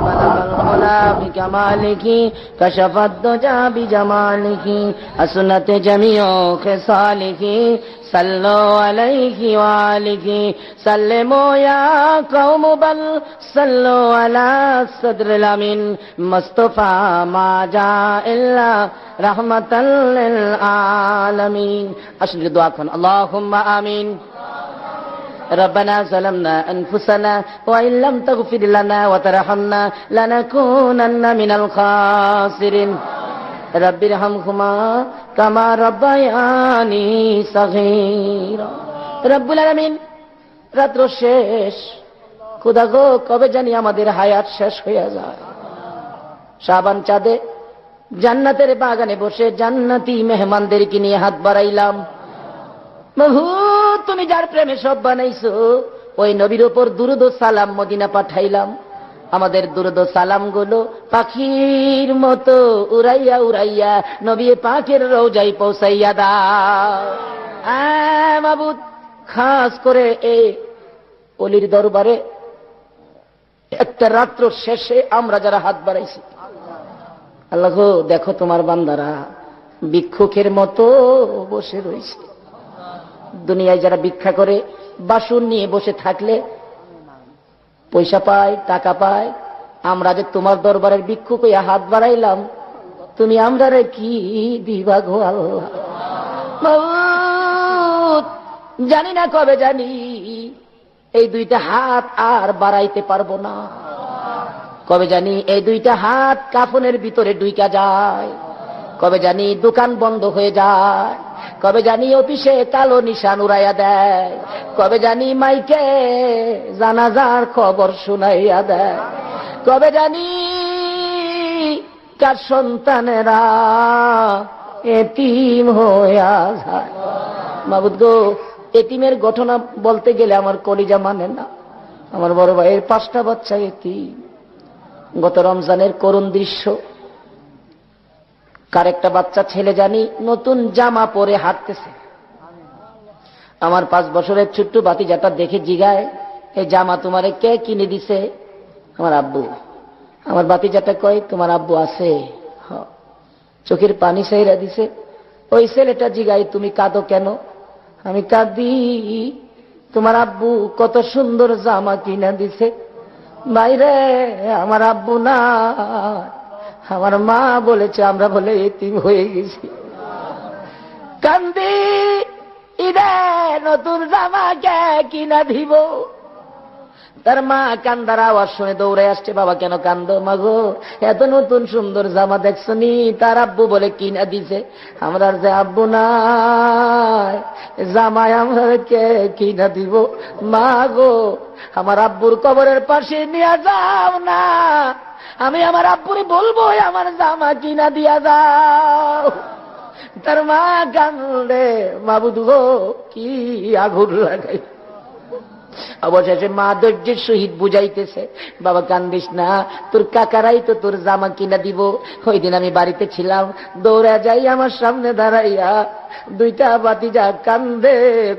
बलगल खुला बिकमालिकी कशफत दुजा बिजमालिकी हसनत जमीओ खिसालिकी सल्लो अलैहि वालिकी सल्लिमो या कौम बल सल्लो अला सद्रिल अमीन मुस्तफा मा जा इल्ला रहमतल लिल आलमीन। আসলে দোয়া করুন, আল্লাহুম্মা আমিন। ربنا ظلمنا أنفسنا وإن لم تغفر لنا وترحمنا لنكونن من الخاسرين رب ارحمهما كما ربياني صغيرا। রব্বুল আলামিন, রাত্র শেষ, খোদা গো কবে জানি আমাদের হায়াত শেষ হয়ে যায়। শাবান চাঁদে জান্নাতের বাগানে বসে জান্নাতি মেহমানদেরকে নিয়ে হাত বাড়াইলাম। প্রভু তুমি যার প্রেমে সব বানাইছো, ওই নবীর ওপর দুরূদ ও সালাম মদিনা পাঠাইলাম। আমাদের দুরূদ ও সালাম গুলো পাখির মতো উড়াইয়া উড়াইয়া নবী পাকের রওজায় পৌঁছাইয়া দাও। মাবুদ, খাস করে এই অলির দরবারে একটা রাত্র শেষে আমরা যারা হাত বাড়াইছি, আল্লাহ গো দেখো তোমার বান্দারা ভিক্ষুকের মতো বসে রয়েছে। দুনিয়ায় যারা ভিক্ষা করে বাসন নিয়ে বসে থাকলে পয়সা পায়, টাকা পায়, আমরা যে তোমার দরবারের ভিক্ষুক হইয়া হাত বাড়াইলাম, তুমি আমরা রে কি দিবা গো আল্লাহ। মাবুদ, জানি না কবে জানি এই দুইটা হাত আর বাড়াইতে পারবো না, কবে জানি এই দুইটা হাত কাফনের ভিতরে ঢুইকা যায়, কবে জানি দোকান বন্ধ হয়ে যায়, কবে জানি অফিসে কালো নিশান উড়াইয়া দেয়, কবে জানি মাইকে জানাজার খবর শুনাইয়া দেয়, কবে জানি কার সন্তানেরা এতিম হইয়া যায়। মাবুদ গো, এতিমের ঘটনা বলতে গেলে আমার কলিজা মানে না। আমার বড় ভাইয়ের 5টা বাচ্চা এতিম। গত রমজানের করুণ দৃশ্য, কার একটা বাচ্চা ছেলে জানি নতুন জামা পরে হাঁটতেছে। আমার 5 বছরের ছোট্ট ভাতিজাটা দেখে জিগায়, এই জামা তোমারে কে কিনে দিছে? আমার আব্বু। আমার ভাতিজাটা কয়, তোমার আব্বু আছে? চোখের পানি সাইরা দিছে। ওই ছেলেটা জিগায়, তুমি কাঁদো কেন? আমি কাঁদি, তোমার আব্বু কত সুন্দর জামা কিনা দিছে। বাইরে আমার আব্বু না, আমার মা বলেছে আমরা বলে এতিম হয়ে গেছি। কান্দি, ঈদে নতুন জামা কে কিনা দিব? তার মা কান্দার আওয়াজ শুনে দৌড়ে আসছে, বাবা কেন কান্দো? মাগো এত নতুন সুন্দর জামা দেখছনি, তার আব্বু বলে কিনা দিছে। আমরা যে আব্বু নাই, জামাই আমরা কে কিনা দিব? মা গো, আমার আব্বুর কবরের পাশে নিয়ে যাও না, আমি আমার আব্বুরে বলবো আমার জামা কিনা দিয়া যাও। তার মা কান্দে, মাবুদ গো কি আগুন লাগাই। অবশেষে মা ধৈর্যের সহিত বুঝাইতেছে, বাবা কান্দিস না, তোর কাকারাই তো তোর জামা কিনা দিব। ওই দিন আমি বাড়িতে ছিলাম, দৌড়া যাই, আমার সামনে দাঁড়াইয়া 2টা ভাতিজা কান্দে,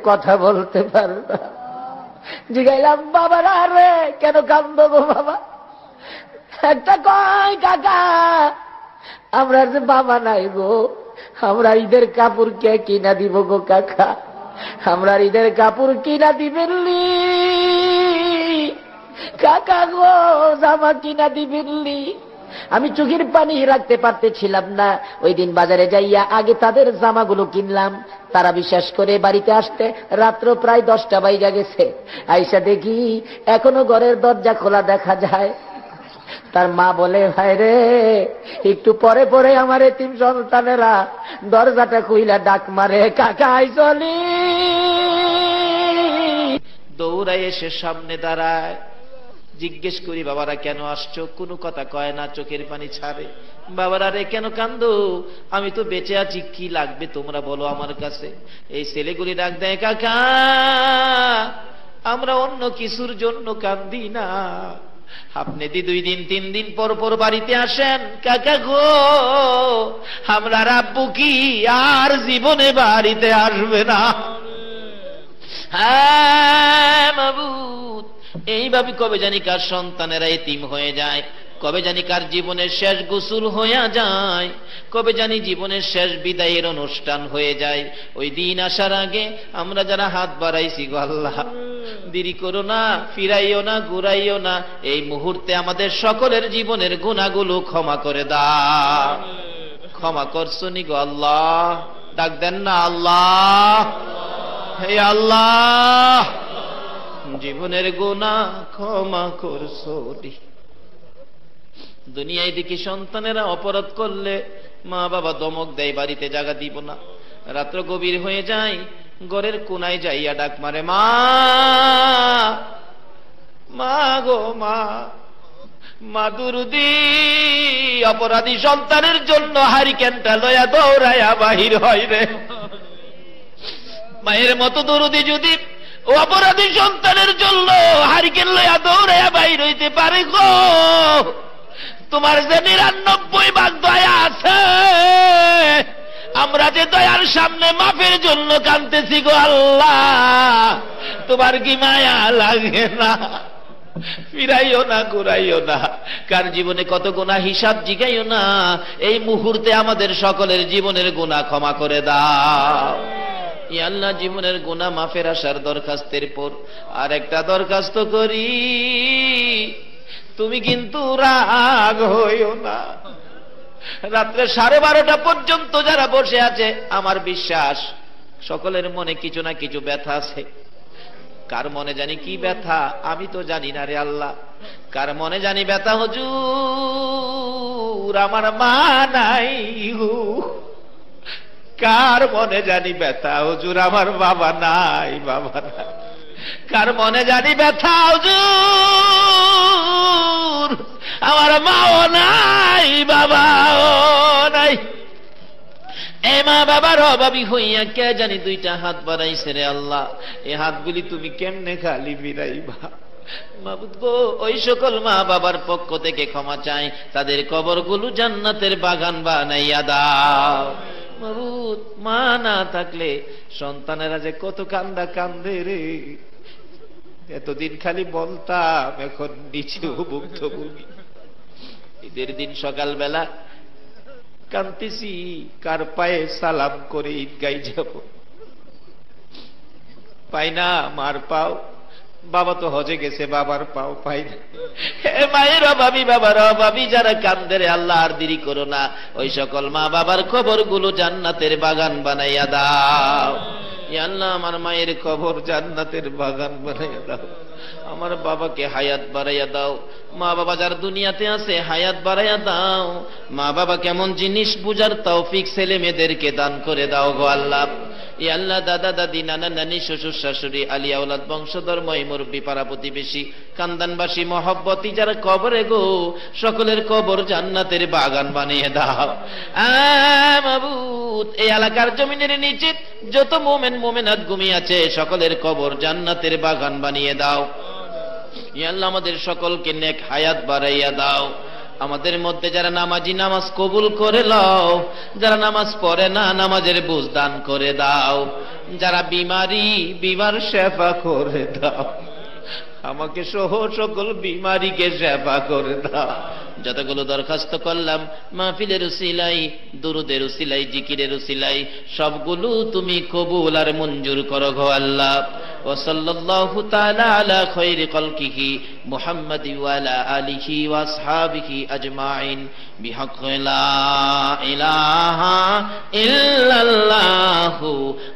কথা বলতে পারে না। জিগাইলাম বাবারা রে কেন কান্দো গো বাবা? একটা কয় কাকা আমরা যে বাবা নাই গো, আমরা ঈদের কাপড় কে কিনা দিব গো কাকা? আমরা ঈদের কাপড় কিনা দিবেনলি কাকা গো, জামা কিনা দিবেনলি? আমি চোখের পানি রাখতে পারতেছিলাম না। ওই দিন বাজারে যাইয়া আগে তাদের জামাগুলো কিনলাম। তারা বিশ্বাস করে বাড়িতে আসতে রাত্র প্রায় 10টা বাইজা গেছে। আইসা দেখি এখনো ঘরের দরজা খোলা দেখা যায়। তার মা বলে ভাই রে একটু পরে পরে আমার এতিম সন্তানেরা দরজাটা খুইলা ডাক মারে, কাকা আইসলি। দৌড়ায় এসে সামনে দাঁড়ায়, জিজ্ঞেস করি বাবারা কেন আসছো? কোনো কথা কয় না, চোখের পানি ছাড়ে। বাবারা রে কেন কান্দো? আমি তো বেঁচে আছি, কি লাগবে তোমরা বলো আমার কাছে। এই ছেলেগুলি ডাক দেয়, কাকা আমরা অন্য কিছুর জন্য কান্দি না, আপনি 2 দিন 3 দিন পর পর বাড়িতে আসেন কাকা গো, আমরা আব্বু কি আর জীবনে বাড়িতে আসবে না? হ্যাঁ মাবুদ, এইভাবে কবে জানি কার সন্তানেরা এতিম হয়ে যায়, কবে জানি কার জীবনের শেষ গোসল হয়ে যায়, কবে জানি জীবনের শেষ বিদায়ের অনুষ্ঠান হয়ে যায়। ওই দিন আসার আগে আমরা যারা হাত বাড়াইছি গো আল্লাহ, দেরি করো না, ফিরাইও না, ঘুরাইও না। এই মুহূর্তে আমাদের সকলের জীবনের গুনাহগুলো ক্ষমা করে দাও। ক্ষমা করছো নি গো আল্লাহ? ডাক দেন না আল্লাহ, হে আল্লাহ জীবনের গুনাহ ক্ষমা করছো নি। দুনিয়ায় দেখি সন্তানেরা অপরাধ করলে মা বাবা দমক দেয়, বাড়িতে জায়গা দিব না। রাত্র গভীর হয়ে যায়, ঘরের কোনায় যাইয়া ডাক মারে, মা মা গো মা, মা দুরুদি। অপরাধী সন্তানের জন্য হারিকেনটা লয়া দৌড়াইয়া বাহির হয় রে। মায়ের মতো দুরুদি যদি ও অপরাধী সন্তানের জন্য হারিকেন লয়া দৌড়াইয়া বাহির হইতে পারে গো, তোমার যে 99 ভাগ দয়া আছে, আমরা যে দয়ার সামনে মাফের জন্য কাঁদতেছি গো আল্লাহ, তোমার কি মায়া লাগে না? ফিরাইও না, ঘুরাইও না। কার জীবনে কত গুনাহ হিসাব জিগাইও না। এই মুহূর্তে আমাদের সকলের জীবনের গুনাহ ক্ষমা করে দাও। ইয়া আল্লাহ, জীবনের গুনাহ মাফের আসার দরখাস্তের পর আর একটা দরখাস্ত করি, তুমি কিন্তু রাগ হইও না। রাত্রে 12:30 পর্যন্ত যারা বসে আছে, আমার বিশ্বাস সকলের মনে কিছু না কিছু ব্যথা আছে। কার মনে জানি কি ব্যথা আমি তো জানি না রে আল্লাহ। কার মনে জানি ব্যথা, হুজুর আমার মা নাই। কার মনে জানি ব্যথা, হুজুর আমার বাবা নাই, বাবা নাই। কার মনে জানি ব্যথা, হুজুর আমার মাও নাই, বাবাও নাই। এ মা বাবার অভাবী হইয়া কে জানি 2টা হাত বাড়াইছে রে আল্লাহ। এই হাতগুলি তুমি কেমনে খালি ফিরাইবা? মাবুদ গো, ওই সকল মা বাবার পক্ষ থেকে ক্ষমা চাই, তাদের কবরগুলো জান্নাতের বাগান বানাইয়া দাও। মাবুদ, মা না থাকলে সন্তানেরা যে কত কান্দা কান্দে রে। এতদিন খালি বলতাম, এখন নিচেও ভুক্তভোগী। ঈদের দিন সকালবেলা কান্তিছি, কার পায়ে সালাম করে ঈদগাই যাব, পাই না মার পাও। বাবা তো হজে গেছে, বাবার পাও পাই না। মায়ের অভাবী, বাবার অভাবী যারা কান্দে রে আল্লাহ, আর দেরি করো না। ওই সকল মা বাবার কবরগুলো জান্নাতের বাগান বানাইয়া দাও। ইয়া আল্লাহ, আমার মায়ের কবর জান্নাতের বাগান বানাইয়া দাও। আমার বাবাকে হায়াত বাড়াইয়া দাও। মা বাবা যার দুনিয়াতে আছে হায়াত বাড়াইয়া দাও। মা বাবা কেমন জিনিস বুঝার তৌফিক ছেলে মেয়েদেরকে দান করে দাও গো আল্লাহ। ইয়া আল্লাহ, দাদা দাদি, নানা নানি, শ্বশুর শাশুড়ি, আলিয়া আওলাদ, বংশধর, ময় মুরব্বী, পাড়া প্রতিবেশী, কান্দানবাসী, মহব্বতী যারা কবরে গো, সকলের কবর জান্নাতের বাগান বানিয়ে দাও। মাবুদ, এই এলাকার জমিনের নিচে যত মোমেন মোমেনাত ঘুমিয়ে আছে, সকলের কবর জান্নাতের বাগান বানিয়ে দাও। ইয়া আল্লাহ, আমাদের সকলকে নেক হায়াত বাড়াইয়া দাও। আমাদের মধ্যে যারা নামাজি, নামাজ কবুল করে লও। যারা নামাজ পড়ে না, নামাজের বুঝ দান করে দাও। যারা বিমারি, বিমার শেফা করে দাও। আমাকে সহ সকল বিমারিকে সেবা করে দাও। যতগুলো দরখাস্ত করলাম মাহফিলের উসিলাই, দুরুদের উসিলাই, জিকিরের উসিলাই, সবগুলো তুমি কবুল আর মঞ্জুর করো গো আল্লাহ। ওয়া সাল্লাল্লাহু তাআলা আলা খায়রি খালকিহি মুহাম্মাদি ওয়া আলা আলিহি ওয়া আসহাবিহি আজমাইন বিহাক্কি লা ইলাহা ইল্লাল্লাহু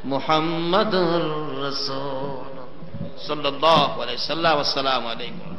মুহাম্মাদুর রাসূলুল্লাহ সাল্লাল্লাহু আলাইহি ওয়াসাল্লাম। আসসালামু আলাইকুম।